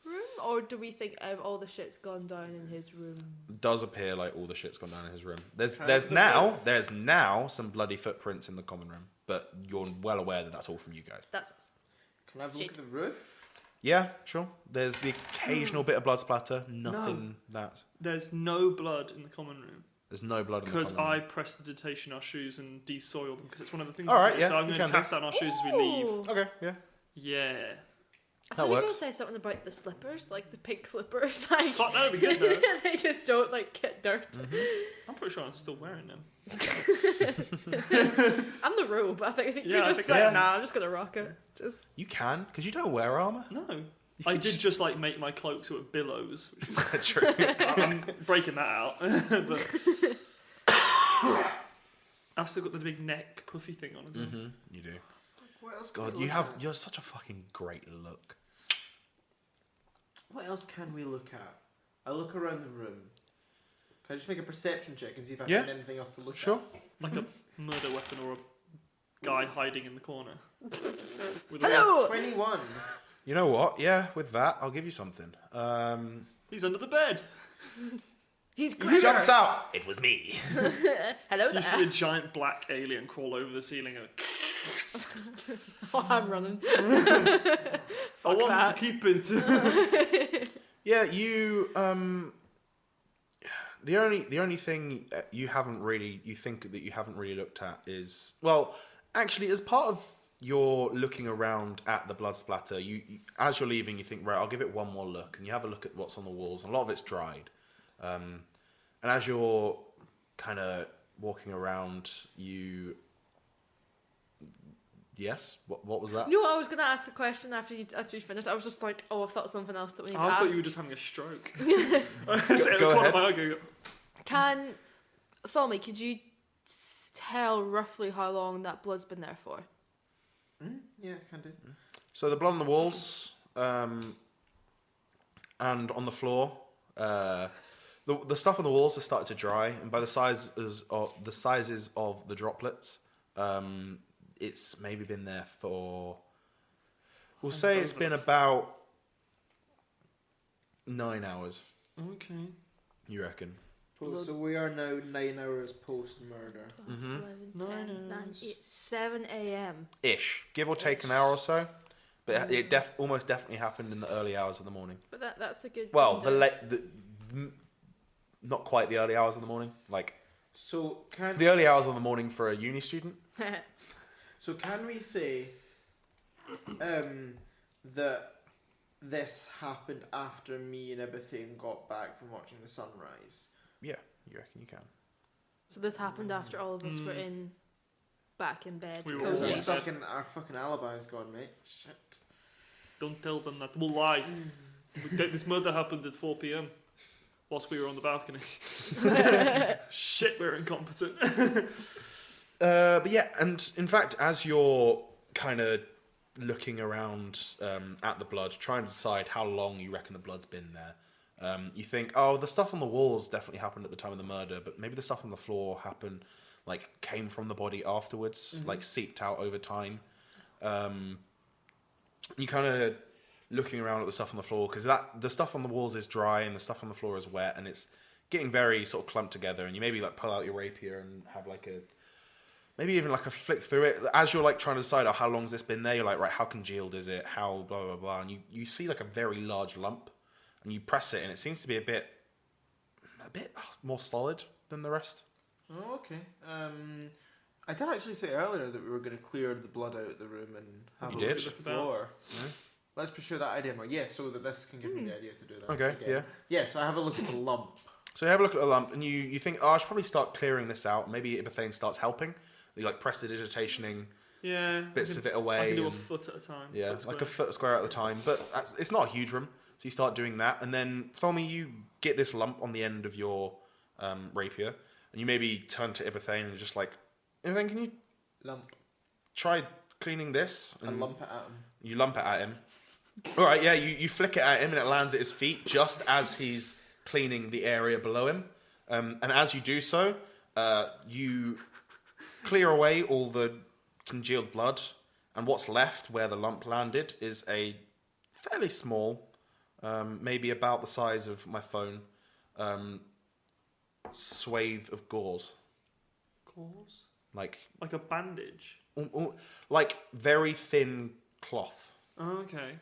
room, or do we think all the shit's gone down in his room? It does appear like all the shit's gone down in his room. There's the now some bloody footprints in the common room, but you're well aware that that's all from you guys. That's us. Can I have a look Shit. at the roof? Yeah, sure. There's the occasional bit of blood splatter. Nothing that. There's no blood in the common room. There's no blood in the Because common I room. prestidigitation our shoes and de-soil them, because it's one of the things All we right, do. yeah, So I'm you going to can cast out our shoes as we leave. Ooh. Okay, yeah. Yeah. I That thought you were going works. to say something about the slippers, like the pink slippers. Like, Fuck, that would be good though. they just don't get dirt. I'm pretty sure I'm still wearing them. And the robe. I think Yeah, you're I just think- like, yeah. nah, I'm just gonna rock it. Just You can, because you don't wear armor. No. I did just like make my cloak so it billows. Which is, True. I'm breaking that out. But I've still got the big neck puffy thing on as well. You do. What else can God, we look at? you're such a fucking great look. What else can we look at? I look around the room. Can I just make a perception check and see if I Yeah. find anything else to look Sure. Like a murder weapon or a guy hiding in the corner. With a hello. at? 21. You know what? Yeah, with that, I'll give you something. He's under the bed. He's Who Gregor. jumps out? It was me. Hello You there. see a giant black alien crawl over the ceiling. And Oh, I'm running. I Fuck want that. to keep it. Yeah, you. The only thing you think that you haven't really looked at is, well, actually, as part of your looking around at the blood splatter, you as you're leaving, you think, right, I'll give it one more look, and you have a look at what's on the walls, and a lot of it's dried. And as you're kind of walking around, you. Yes. What was that? No, I was gonna ask a question after you finished. I was just like, oh, I've thought of something else that we need to I ask. thought you were just having a stroke. Go, go ahead. Can Thommy, could you tell roughly how long that blood's been there for? Yeah, can do. So the blood on the walls, and on the floor, the stuff on the walls has started to dry, and by the sizes of the droplets, it's maybe been there for. We'll say it's been about 9 hours. Okay. You reckon? So we are now 9 hours post murder. 11, 10, 9, hours. 8, 7 a.m. Ish, give or take an hour or so. But it almost definitely happened in the early hours of the morning. But that's a good. Well, thing not quite the early hours of the morning. Like So can the early hours of the morning for a uni student. can we say that this happened after me and everything got back from watching the sunrise? Yeah, you reckon you can? So this happened after all of us were back in bed. We were cozy. all in bed. Our fucking alibi's gone, mate. Shit. Don't tell them that. We'll lie. This murder happened at 4 p.m. whilst we were on the balcony. Shit, we're incompetent. But yeah, and in fact, as you're kind of looking around at the blood, trying to decide how long you reckon the blood's been there, you think, oh, the stuff on the walls definitely happened at the time of the murder, but maybe the stuff on the floor came from the body afterwards, seeped out over time. You kind of looking around at the stuff on the floor because the stuff on the walls is dry and the stuff on the floor is wet and it's getting very sort of clumped together. And you maybe pull out your rapier and have maybe even a flick through it as you're trying to decide how long's this been there. You're like, right, how congealed is it? How blah blah blah. And you see a very large lump and you press it and it seems to be a bit more solid than the rest. Oh, okay. I did actually say earlier that we were going to clear the blood out of the room and have You a look did? at the floor. Yeah. Let's pursue that idea more. Yeah, so that this can give me the idea to do that. Okay, again. yeah. Yeah, so I have a look at the lump. So you have a look at the lump and you think, oh, I should probably start clearing this out. Maybe Ibothane starts helping. You prestidigitationing bits of it away. I can do a foot at a time. Yeah, a foot square at a time. But it's not a huge room. So you start doing that. And then, Thelmy, you get this lump on the end of your rapier. And you maybe turn to Ibothane and just Ibothane, can you try cleaning this? And lump it at him. You lump it at him. All right, yeah, you flick it at him and it lands at his feet just as he's cleaning the area below him. And as you do so, you clear away all the congealed blood. And what's left where the lump landed is a fairly small, maybe about the size of my phone, swathe of gauze. Gauze? Like a bandage? Very thin cloth. Oh, okay.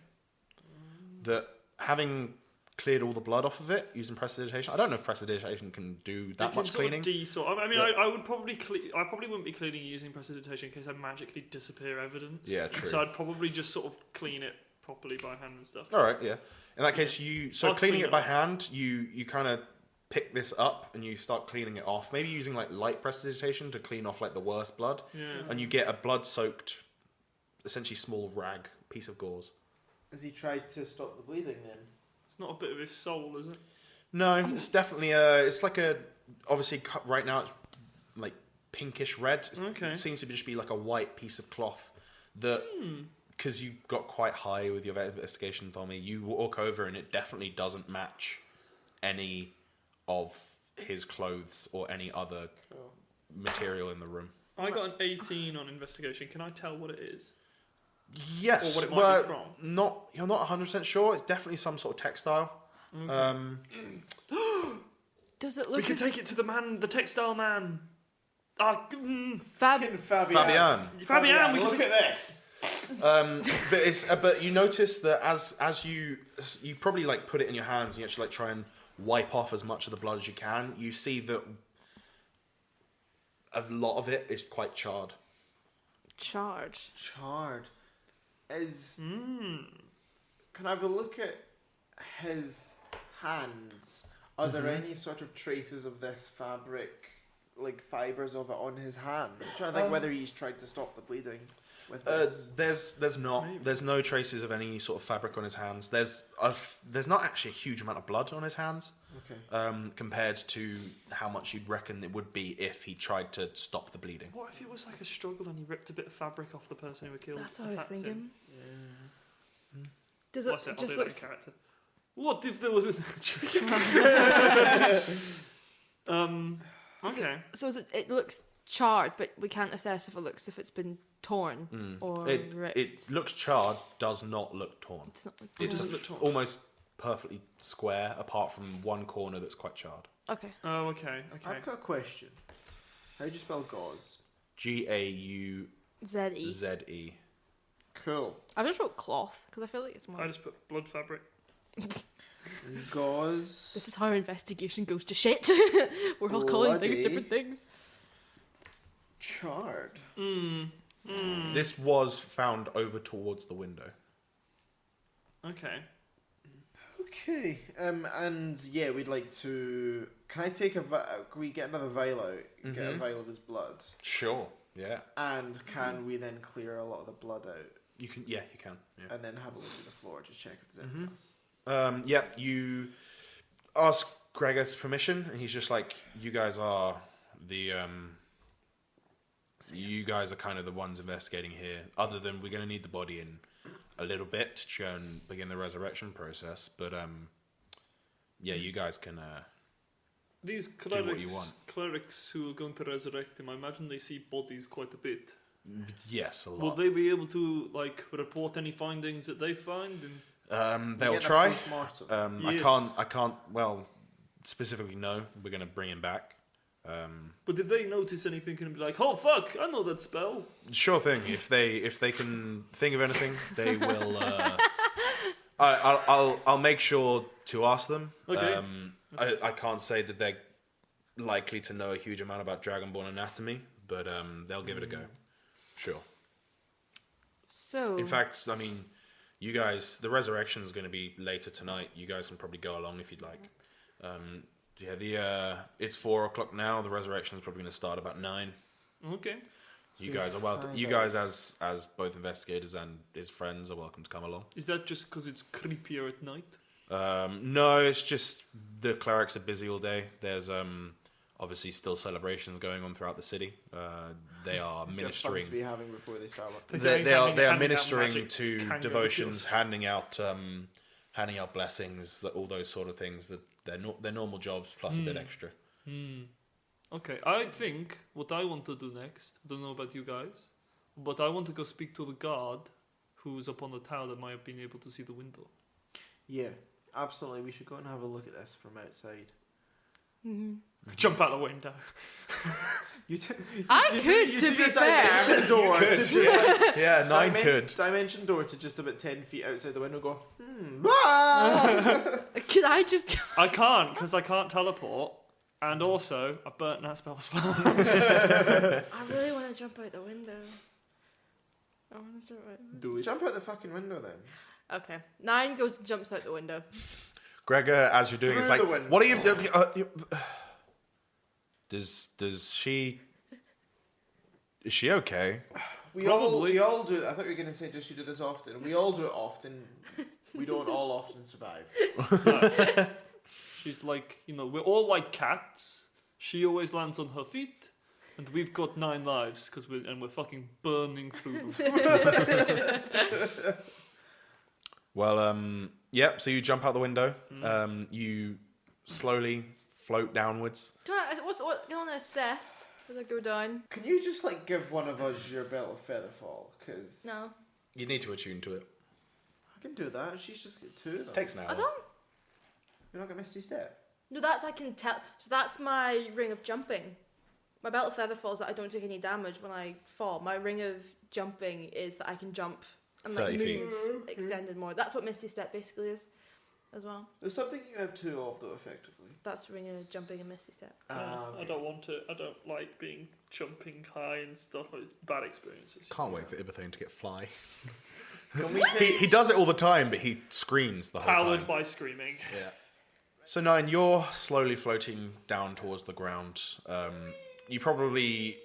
That having cleared all the blood off of it using prestidigitation. I don't know if prestidigitation can do that much cleaning. I would probably I probably wouldn't be cleaning using prestidigitation in case I magically disappear evidence. Yeah, true. So I'd probably just sort of clean it properly by hand and stuff. All right, yeah. In that case, I'll cleaning clean it by up. hand, you kind of pick this up and you start cleaning it off. Maybe using light prestidigitation to clean off the worst blood. Yeah. And you get a blood-soaked, essentially small rag, piece of gauze. Has he tried to stop the bleeding then? It's not a bit of his soul, is it? No, it's definitely obviously right now it's pinkish red. Okay. It seems to just be a white piece of cloth that, because you got quite high with your investigation, Tommy, you walk over and it definitely doesn't match any of his clothes or any other material in the room. I got an 18 on investigation. Can I tell what it is? Yes, Or what it might be from? You're not 100% sure. It's definitely some sort of textile. Okay. Does it We look can take it to the textile man. Fabian. Fabian. Fabian, we can look at this. But you notice that as you probably put it in your hands and you actually try and wipe off as much of the blood as you can, you see that a lot of it is quite charred. charred? Charred. Can I have a look at his hands? Are there any sort of traces of this fabric, fibres of it on his hand? I'm trying to think whether he's tried to stop the bleeding with this. There's not. Maybe. There's no traces of any sort of fabric on his hands. There's not actually a huge amount of blood on his hands. Okay. Compared to how much you'd reckon it would be if he tried to stop the bleeding. What if it was a struggle and he ripped a bit of fabric off the person who killed? That's what I was attacked thinking. him? Does What's it it? just I'll do look? that in character. What if there was a okay. So is it looks charred, but we can't assess if it's been torn or ripped. It looks charred. Does not look torn. It's not. It's doesn't look torn. almost perfectly square, apart from one corner that's quite charred. Okay. Oh, okay. I've got a question. How do you spell gauze? GAUZE. Z-E. Cool. I just wrote cloth because I feel like it's more. I just put blood fabric. Gauze. This is how our investigation goes to shit. We're all calling things Bloody. different things. Charred. This was found over towards the window. Okay. Okay. And yeah, we'd like to. Can I take can we get another vial out? Get a vial of his blood. Sure. Yeah. And can we then clear a lot of the blood out? You can. Yeah, you can. Yeah. And then have a look at the floor to check if there's anything else. Yeah, you ask Gregor's permission, and he's just like, "You guys are the you guys are kind of the ones investigating here. Other than we're going to need the body in a little bit to go and begin the resurrection process. But yeah, you guys can These do what you clerics, want. clerics who are going to resurrect him, I imagine they see bodies quite a bit. Yes, a Will lot. they be able to like report any findings that they find? And They'll Get a try. post-mortem. Yes. I can't. Well, specifically, no. We're going to bring him back. but if they notice anything, can be like, "Oh fuck, I know that spell." Sure thing. If they can think of anything, they will. I'll make sure to ask them. Okay. I can't say that they're likely to know a huge amount about Dragonborn anatomy, but they'll give it a go. Sure. So. In fact, I mean, you guys, the resurrection is going to be later tonight. You guys can probably go along if you'd like. Yeah, it's 4:00 now. The resurrection is probably going to start about 9. Okay. You guys are welcome. You guys, as both investigators and his friends, are welcome to come along. Is that just because it's creepier at night? No, it's just the clerics are busy all day. There's obviously still celebrations going on throughout the city. They are They're ministering. fun to be having before they start. They are handing out ministering magic to kangaroo devotions, kills. handing out blessings, all those sort of things. That they're normal jobs plus a bit extra. Okay, I think what I want to do next, I don't know about you guys, but I want to go speak to the guard who's up on the tower that might have been able to see the window. Yeah, absolutely. We should go and have a look at this from outside. Jump out the window. I could, to be fair. Dimension door to just like, Yeah, 9 could. dimension door to just about 10 feet outside the window. Go. Could I just. I can't, because I can't teleport, and also I burnt that spell slot. I really want to jump out the window. I want to jump out. Do it. Jump out the fucking window then. Okay. 9 goes and jumps out the window. Gregor, as you're doing, it's Through like, the window. what are you doing? Does she? Is she okay? We Probably. all do it. I thought you were going to say, does she do this often? We all do it often. We don't all often survive. She's like, we're all like cats. She always lands on her feet, and we've got 9 lives because we're fucking burning through them. Well, yeah. So you jump out the window. You slowly float downwards. Do I want to assess as I go down? Can you just like give one of us your belt of featherfall? Because No. You need to attune to it. I can do that. She's just got 2 of them. Takes an hour. I don't. You're not going to Misty Step. No, that's I can tell. So that's my ring of jumping. My belt of feather falls that I don't take any damage when I fall. My ring of jumping is that I can jump and like 30 feet. move extended more. That's what Misty Step basically is, as well. There's something you have 2 of though, effectively. That's ring of jumping and Misty Step. I don't want to. I don't like being jumping high and stuff. It's bad experiences. Can't wait for Ibathane to get fly. Can we take? He does it all the time, but he screams the whole Powered time. by screaming. Yeah. So 9, you're slowly floating down towards the ground. You probably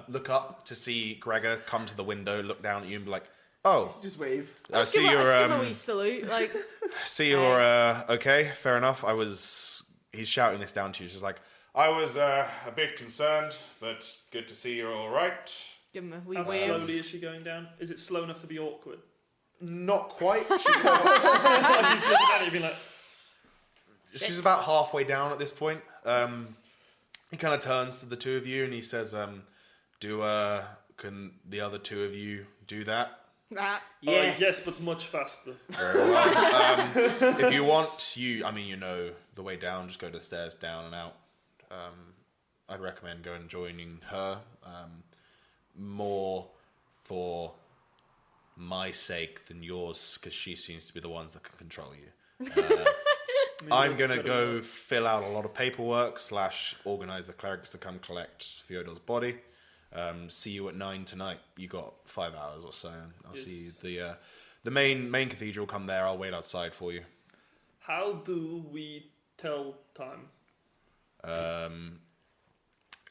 look up to see Gregor come to the window, look down at you, and be like, "Oh, Just wave. I see Let's you're give a wee salute. Like, see you're okay. Fair enough. He's shouting this down to you. She's like, I was a bit concerned, but good to see you're all right. give him a wee How wave. slowly is she going down? Is it slow enough to be awkward? Not quite. He's looking at you being like, She's about halfway down at this point. He kind of turns to the 2 of you and he says, can the other 2 of you do that? Ah, yes, but much faster. Very well. If you want, you know the way down, just go to the stairs down and out. I'd recommend going and joining her. More for my sake than yours, because she seems to be the ones that can control you. I'm going to go fill out a lot of paperwork / organize the clerics to come collect Fyodor's body. See you at 9 tonight. You got 5 hours or so. I'll see you. The main cathedral, come there. I'll wait outside for you. How do we tell time?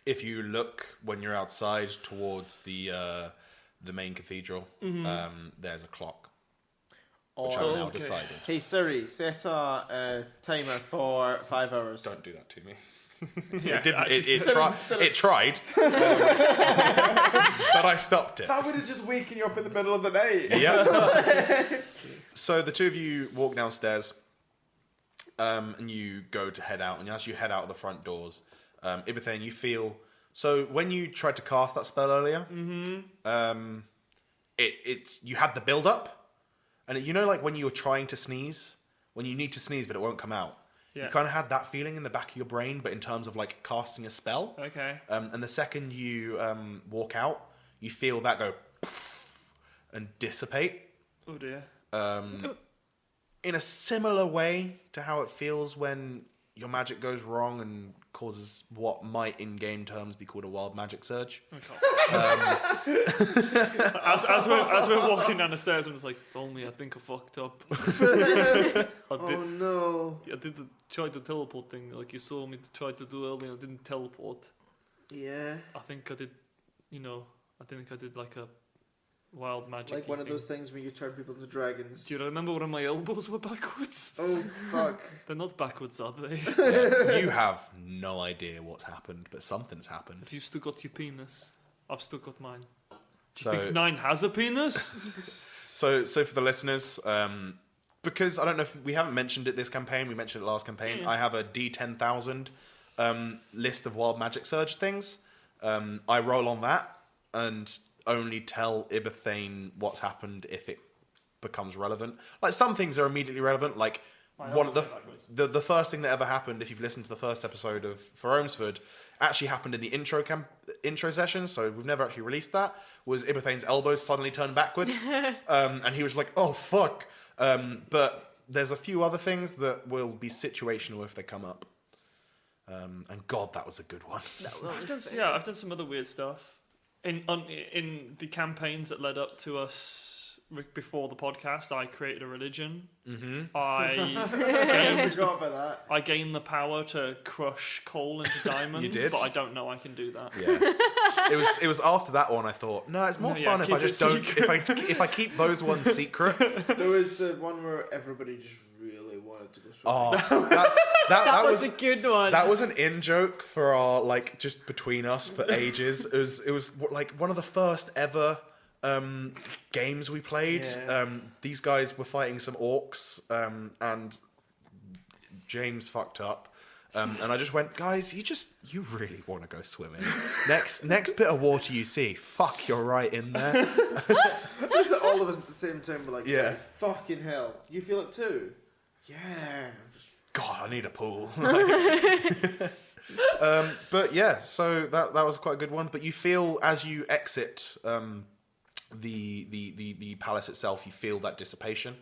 If you look when you're outside towards the main cathedral, there's a clock, which I've now decided. Hey Siri, set a timer for 5 hours. Don't do that to me. Yeah, It tried, but I stopped it. That would have just waken you up in the middle of the night. Yeah. So the two of you walk downstairs, and you go to head out. And as you head out of the front doors, Ibethane, you feel. So when you tried to cast that spell earlier, it's you had the build up, and you know, like when you're trying to sneeze, when you need to sneeze but it won't come out. Yeah. You kind of had that feeling in the back of your brain, but in terms of like casting a spell. Okay. And the second you walk out, you feel that go and dissipate. Oh dear. In a similar way to how it feels when your magic goes wrong and causes what might, in game terms, be called a wild magic surge. As we're walking down the stairs, I'm just like, if only I think I fucked up. No. I did try the teleport thing, like you saw me try to do earlier. I didn't teleport. Yeah. I think I did. I think I did like a wild magic. Like one of those things where you turn people into dragons. Do you remember when my elbows were backwards? Oh, fuck. They're not backwards, are they? Yeah, you have no idea what's happened, but something's happened. Have you still got your penis? I've still got mine. Do So, you think 9 has a penis? so for the listeners, because I don't know if we haven't mentioned it this campaign, we mentioned it last campaign, I have a D10,000 list of wild magic surge things. I roll on that and only tell Ibethane what's happened if it becomes relevant. Like some things are immediately relevant, like one of the first thing that ever happened, if you've listened to the first episode of For Ohmsford, actually happened in the intro session, so we've never actually released that, was Ibethane's elbows suddenly turned backwards. And he was like, oh fuck. But there's a few other things that will be situational if they come up. And God, that was a good one. I've done some other weird stuff. In the campaigns that led up to us before the podcast, I created a religion. Mm-hmm. I forgot about that. I gained the power to crush coal into diamonds. You did? But I don't know I can do that. Yeah, it was after that one I thought, no, it's more fun if I just don't. If I keep those ones secret. There was the one where everybody just really wanted to go swimming. Oh, that was a good one. That was an in joke for our like just between us for ages. It was like one of the first ever games we played. Yeah. These guys were fighting some orcs, and James fucked up. And I just went, guys, you really want to go swimming. Next bit of water you see, fuck, you're right in there. Is it all of us at the same time? We're like, Yeah. guys, fucking hell. You feel it too? Yeah. God, I need a pool. But yeah, so that was quite a good one. But you feel as you exit the palace itself, you feel that dissipation.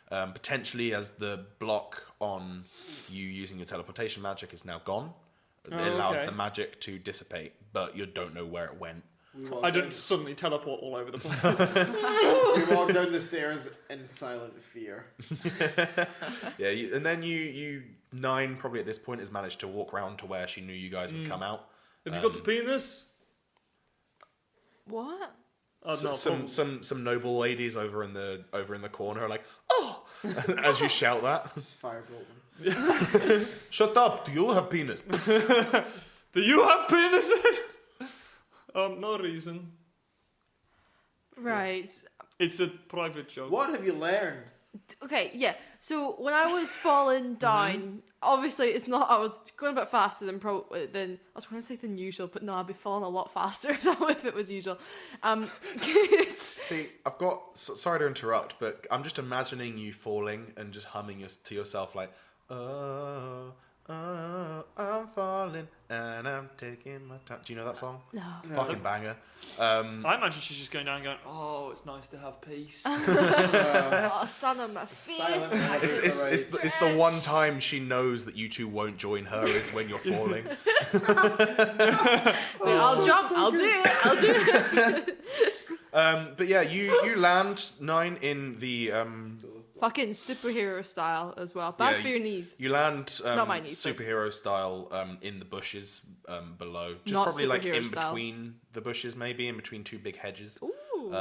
Potentially as the block on you using your teleportation magic is now gone. It allowed the magic to dissipate, but you don't know where it went. I don't suddenly teleport all over the place. We walk down the stairs in silent fear. Yeah, and then you 9 probably at this point has managed to walk around to where she knew you guys would come out. Have you got the penis? What? Some noble ladies over in the corner are like, oh, as you shout that. Firebolt. Shut up! Do you have penis? Do you have penises? No reason. Right. It's a private joke. What have you learned? Okay, yeah. So when I was falling down, obviously it's not. I was going a bit faster than I was going to say than usual, but no, I'd be falling a lot faster if it was usual. See, I've got. Sorry to interrupt, but I'm just imagining you falling and just humming to yourself like, oh, I'm falling and I'm taking my time. Do you know that song? No. Fucking banger. I imagine she's just going down and going, oh, it's nice to have peace. Oh, sun on my face. Silent It's the one time she knows that you two won't join her is when you're falling. I'll jump. I'll do it. But yeah, you land 9 in the Fucking superhero style as well. Bad Yeah, for your knees. you land Not my knees, but- superhero style in the bushes below. Just Not probably like superhero in style. between the bushes, maybe in between 2 big hedges. Ooh.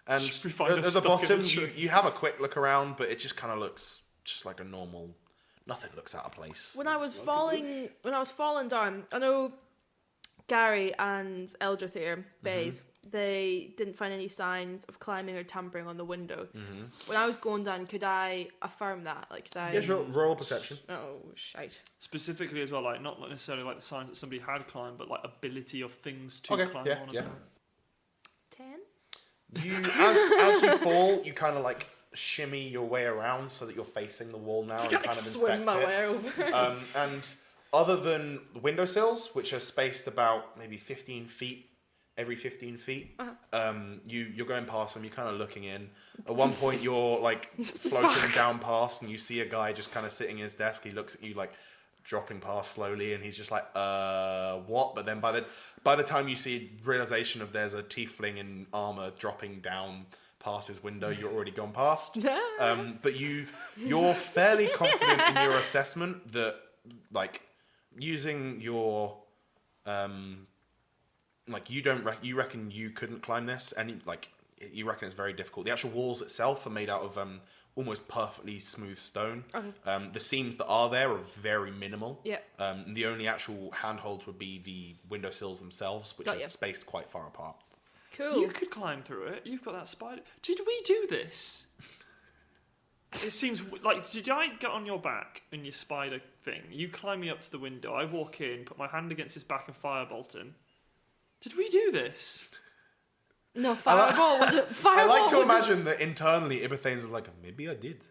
And Should we find at us the stuck in bottom, a tree? you have a quick look around, but it just kind of looks just like a normal. Nothing looks out of place. When I was falling down, I know Gary and Eldrith here, Bays, they didn't find any signs of climbing or tampering on the window. When I was going down, could I affirm that? Like, could I? Yeah, sure. Roll perception. Oh, shite. Specifically as well, like not necessarily like the signs that somebody had climbed, but like ability of things to Okay, climb yeah, on as yeah. well. 10? You as you fall, you kind of like shimmy your way around so that you're facing the wall now and kind of Swim inspect my it. way over. And other than the windowsills, which are spaced about maybe 15 feet, every 15 feet, you're going past them, you're kind of looking in. At one point, you're like floating down past and you see a guy just kind of sitting at his desk. He looks at you like dropping past slowly and he's just like, what? But then by the time you see realization of there's a tiefling in armor dropping down past his window, you're already gone past. But you're fairly confident in your assessment that like using your like you reckon you couldn't climb this, and like you reckon it's very difficult. The actual walls itself are made out of almost perfectly smooth stone. Okay. The seams that are there are very minimal. Yeah. The only actual handholds would be the windowsills themselves, which Got are ya. spaced quite far apart. Cool. You could climb through it. You've got that spider. Did we do this? It seems like, did I get on your back in your spider thing? You climb me up to the window. I walk in, put my hand against his back, and firebolt him. Did we do this? No, fireball. Was it I fireball? like to imagine that internally Ibethane's like, maybe I did.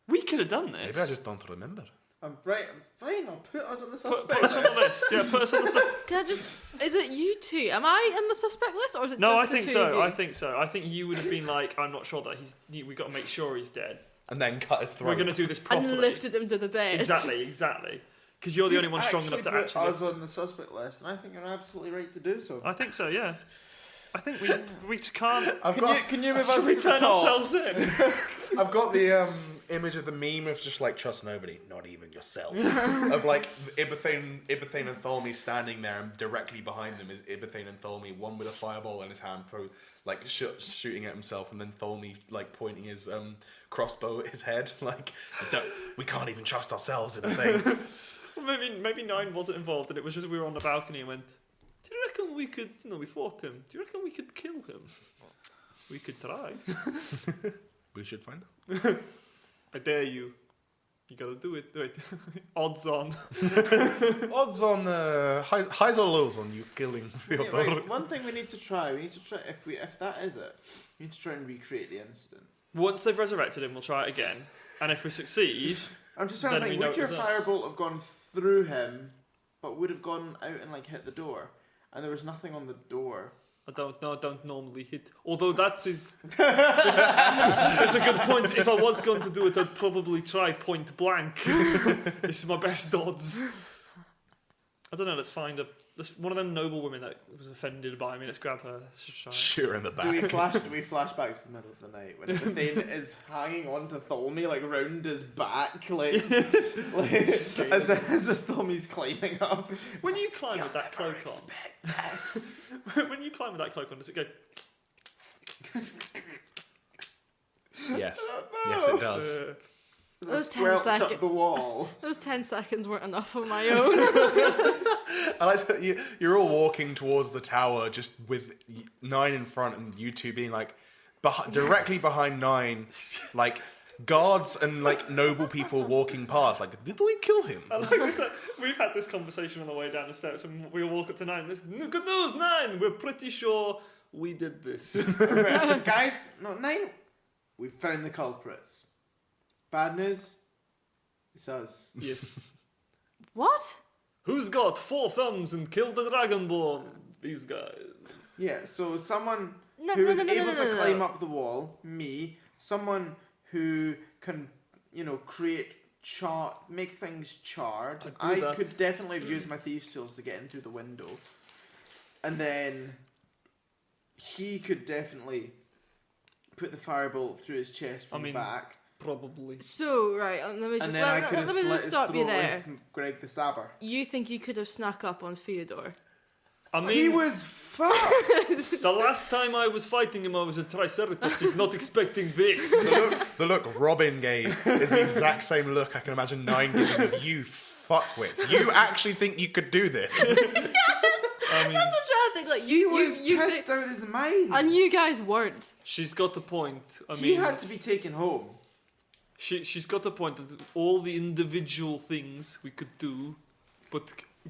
We could have done this. Maybe I just don't remember. I'm fine. I'll put us on the Put suspect us on the list. list. Yeah, put us on the list. Can I just? Is it you two? Am I in the suspect list, or is it No, just I the think two so. of you? I think so. I think you would have been like, I'm not sure that we got to make sure he's dead. And then cut his throat. We're going to do this properly. And lifted him to the bed. Exactly. Because you're the only one strong enough to put actually. us on the suspect list, and I think you're absolutely right to do so. I think so. Yeah. I think we just can't. Can you move us Should we to turn the top? ourselves in? I've got the image of the meme of just like trust nobody, not even yourself. Of like Ibethane and Tholme standing there, and directly behind them is Ibethane and Tholme, one with a fireball in his hand, like shooting at himself, and then Tholme like pointing his crossbow at his head, like we can't even trust ourselves in a thing. Well, maybe 9 wasn't involved, and it was just we were on the balcony and went. Do you reckon we could? We fought him. Do you reckon we could kill him? We could try. We should find out. I dare you. You gotta do it. Wait. Odds on. Odds on highs or lows on you killing Fyodor. Right, one thing we need to try. We need to try if that is it. We need to try and recreate the incident. Once they've resurrected him, we'll try it again. And if we succeed, I'm just trying to Then think. we know Would it your was us. firebolt have gone through him, but would have gone out and like hit the door? And there was nothing on the door. I don't normally hit. Although that is, it's a good point. If I was going to do it, I'd probably try point blank. This is my best odds. I don't know. Let's find one of them noble women that was offended by me. Let's grab her. Let's just try. Shoot her in the back. Do we flash back to the middle of the night when the thing is hanging on to Tholme like round his back, like as Tholme's climbing up. When you climb with that cloak on, when you climb with that cloak on, does it go? Yes. Yes, it does. Those 10 Squelch seconds. up the wall. Those 10 seconds weren't enough on my own. I like to, you're all walking towards the tower, just with 9 in front, and you two being like directly behind 9, like guards and like noble people walking past. Like, did we kill him? I like this. We've had this conversation on the way down the steps, and we all walk up to 9. This good news, 9. We're pretty sure we did this. Right, guys, no 9. We found the culprits. Bad news. It's us. Yes. What? Who's got 4 thumbs and killed the Dragonborn? These guys. Yeah, so someone No, who no, is no, no, able no, no, to no. climb up the wall, me. Someone who can, create make things charred. I'd do I that. could definitely have used my thieves' tools to get in through the window. And then he could definitely put the firebolt through his chest from I mean, the back. Probably. So, right, let me just, And then I could have let me slit just his stop you throat there. with Greg the Stabber. You think you could have snuck up on Fyodor? I mean, He was fucked! the last time I was fighting him, I was a triceratops. He's not expecting this. The look Robin gave is the exact same look I can imagine Nine giving of you fuckwits. You actually think you could do this? I mean, That's what I'm trying to think. Like He was you pissed out his mind. and you guys weren't. she's got a point. I He mean, had to be taken home. she's got a point that all the individual things we could do, but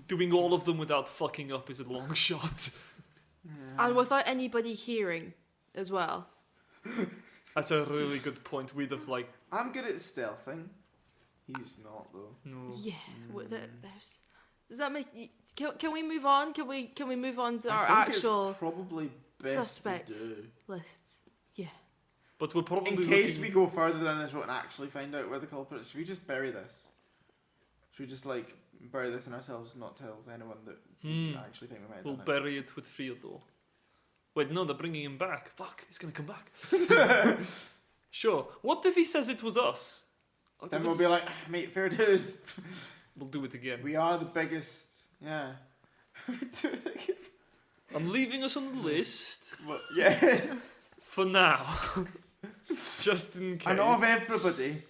doing all of them without fucking up is a long shot. And without anybody hearing as well. That's a really good point. We'd have like I'm good at stealthing. He's not though. no. Yeah. There's. Does that make? Can we move on? Can we move on to our I think actual it's probably best suspects. to do. lists? Yeah. But we're probably In case looking... we go further down this road and actually find out where the culprit is, should we just bury this? Should we just bury this in ourselves, not tell anyone that we actually think we might have We'll done it? bury it with Fyodor. Wait, no, they're bringing him back. Fuck, he's gonna come back. Sure. What if he says it was us? Then we'll be like, mate, fair dues. We'll do it again. We are the biggest. Yeah. Do it again. I'm leaving us on the list Well, yes. for now. Just in case. I know of everybody.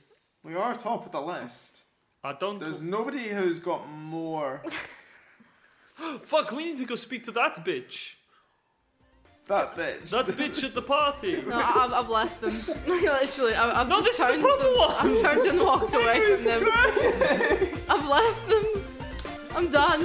We are top of the list. I don't... There's nobody who's got more. Fuck, we need to go speak to that bitch. That bitch. That bitch at the party. No, I've left them. Literally, I've No, just this is the turned. proper one. I've turned and walked away from them. I've left them. I'm done.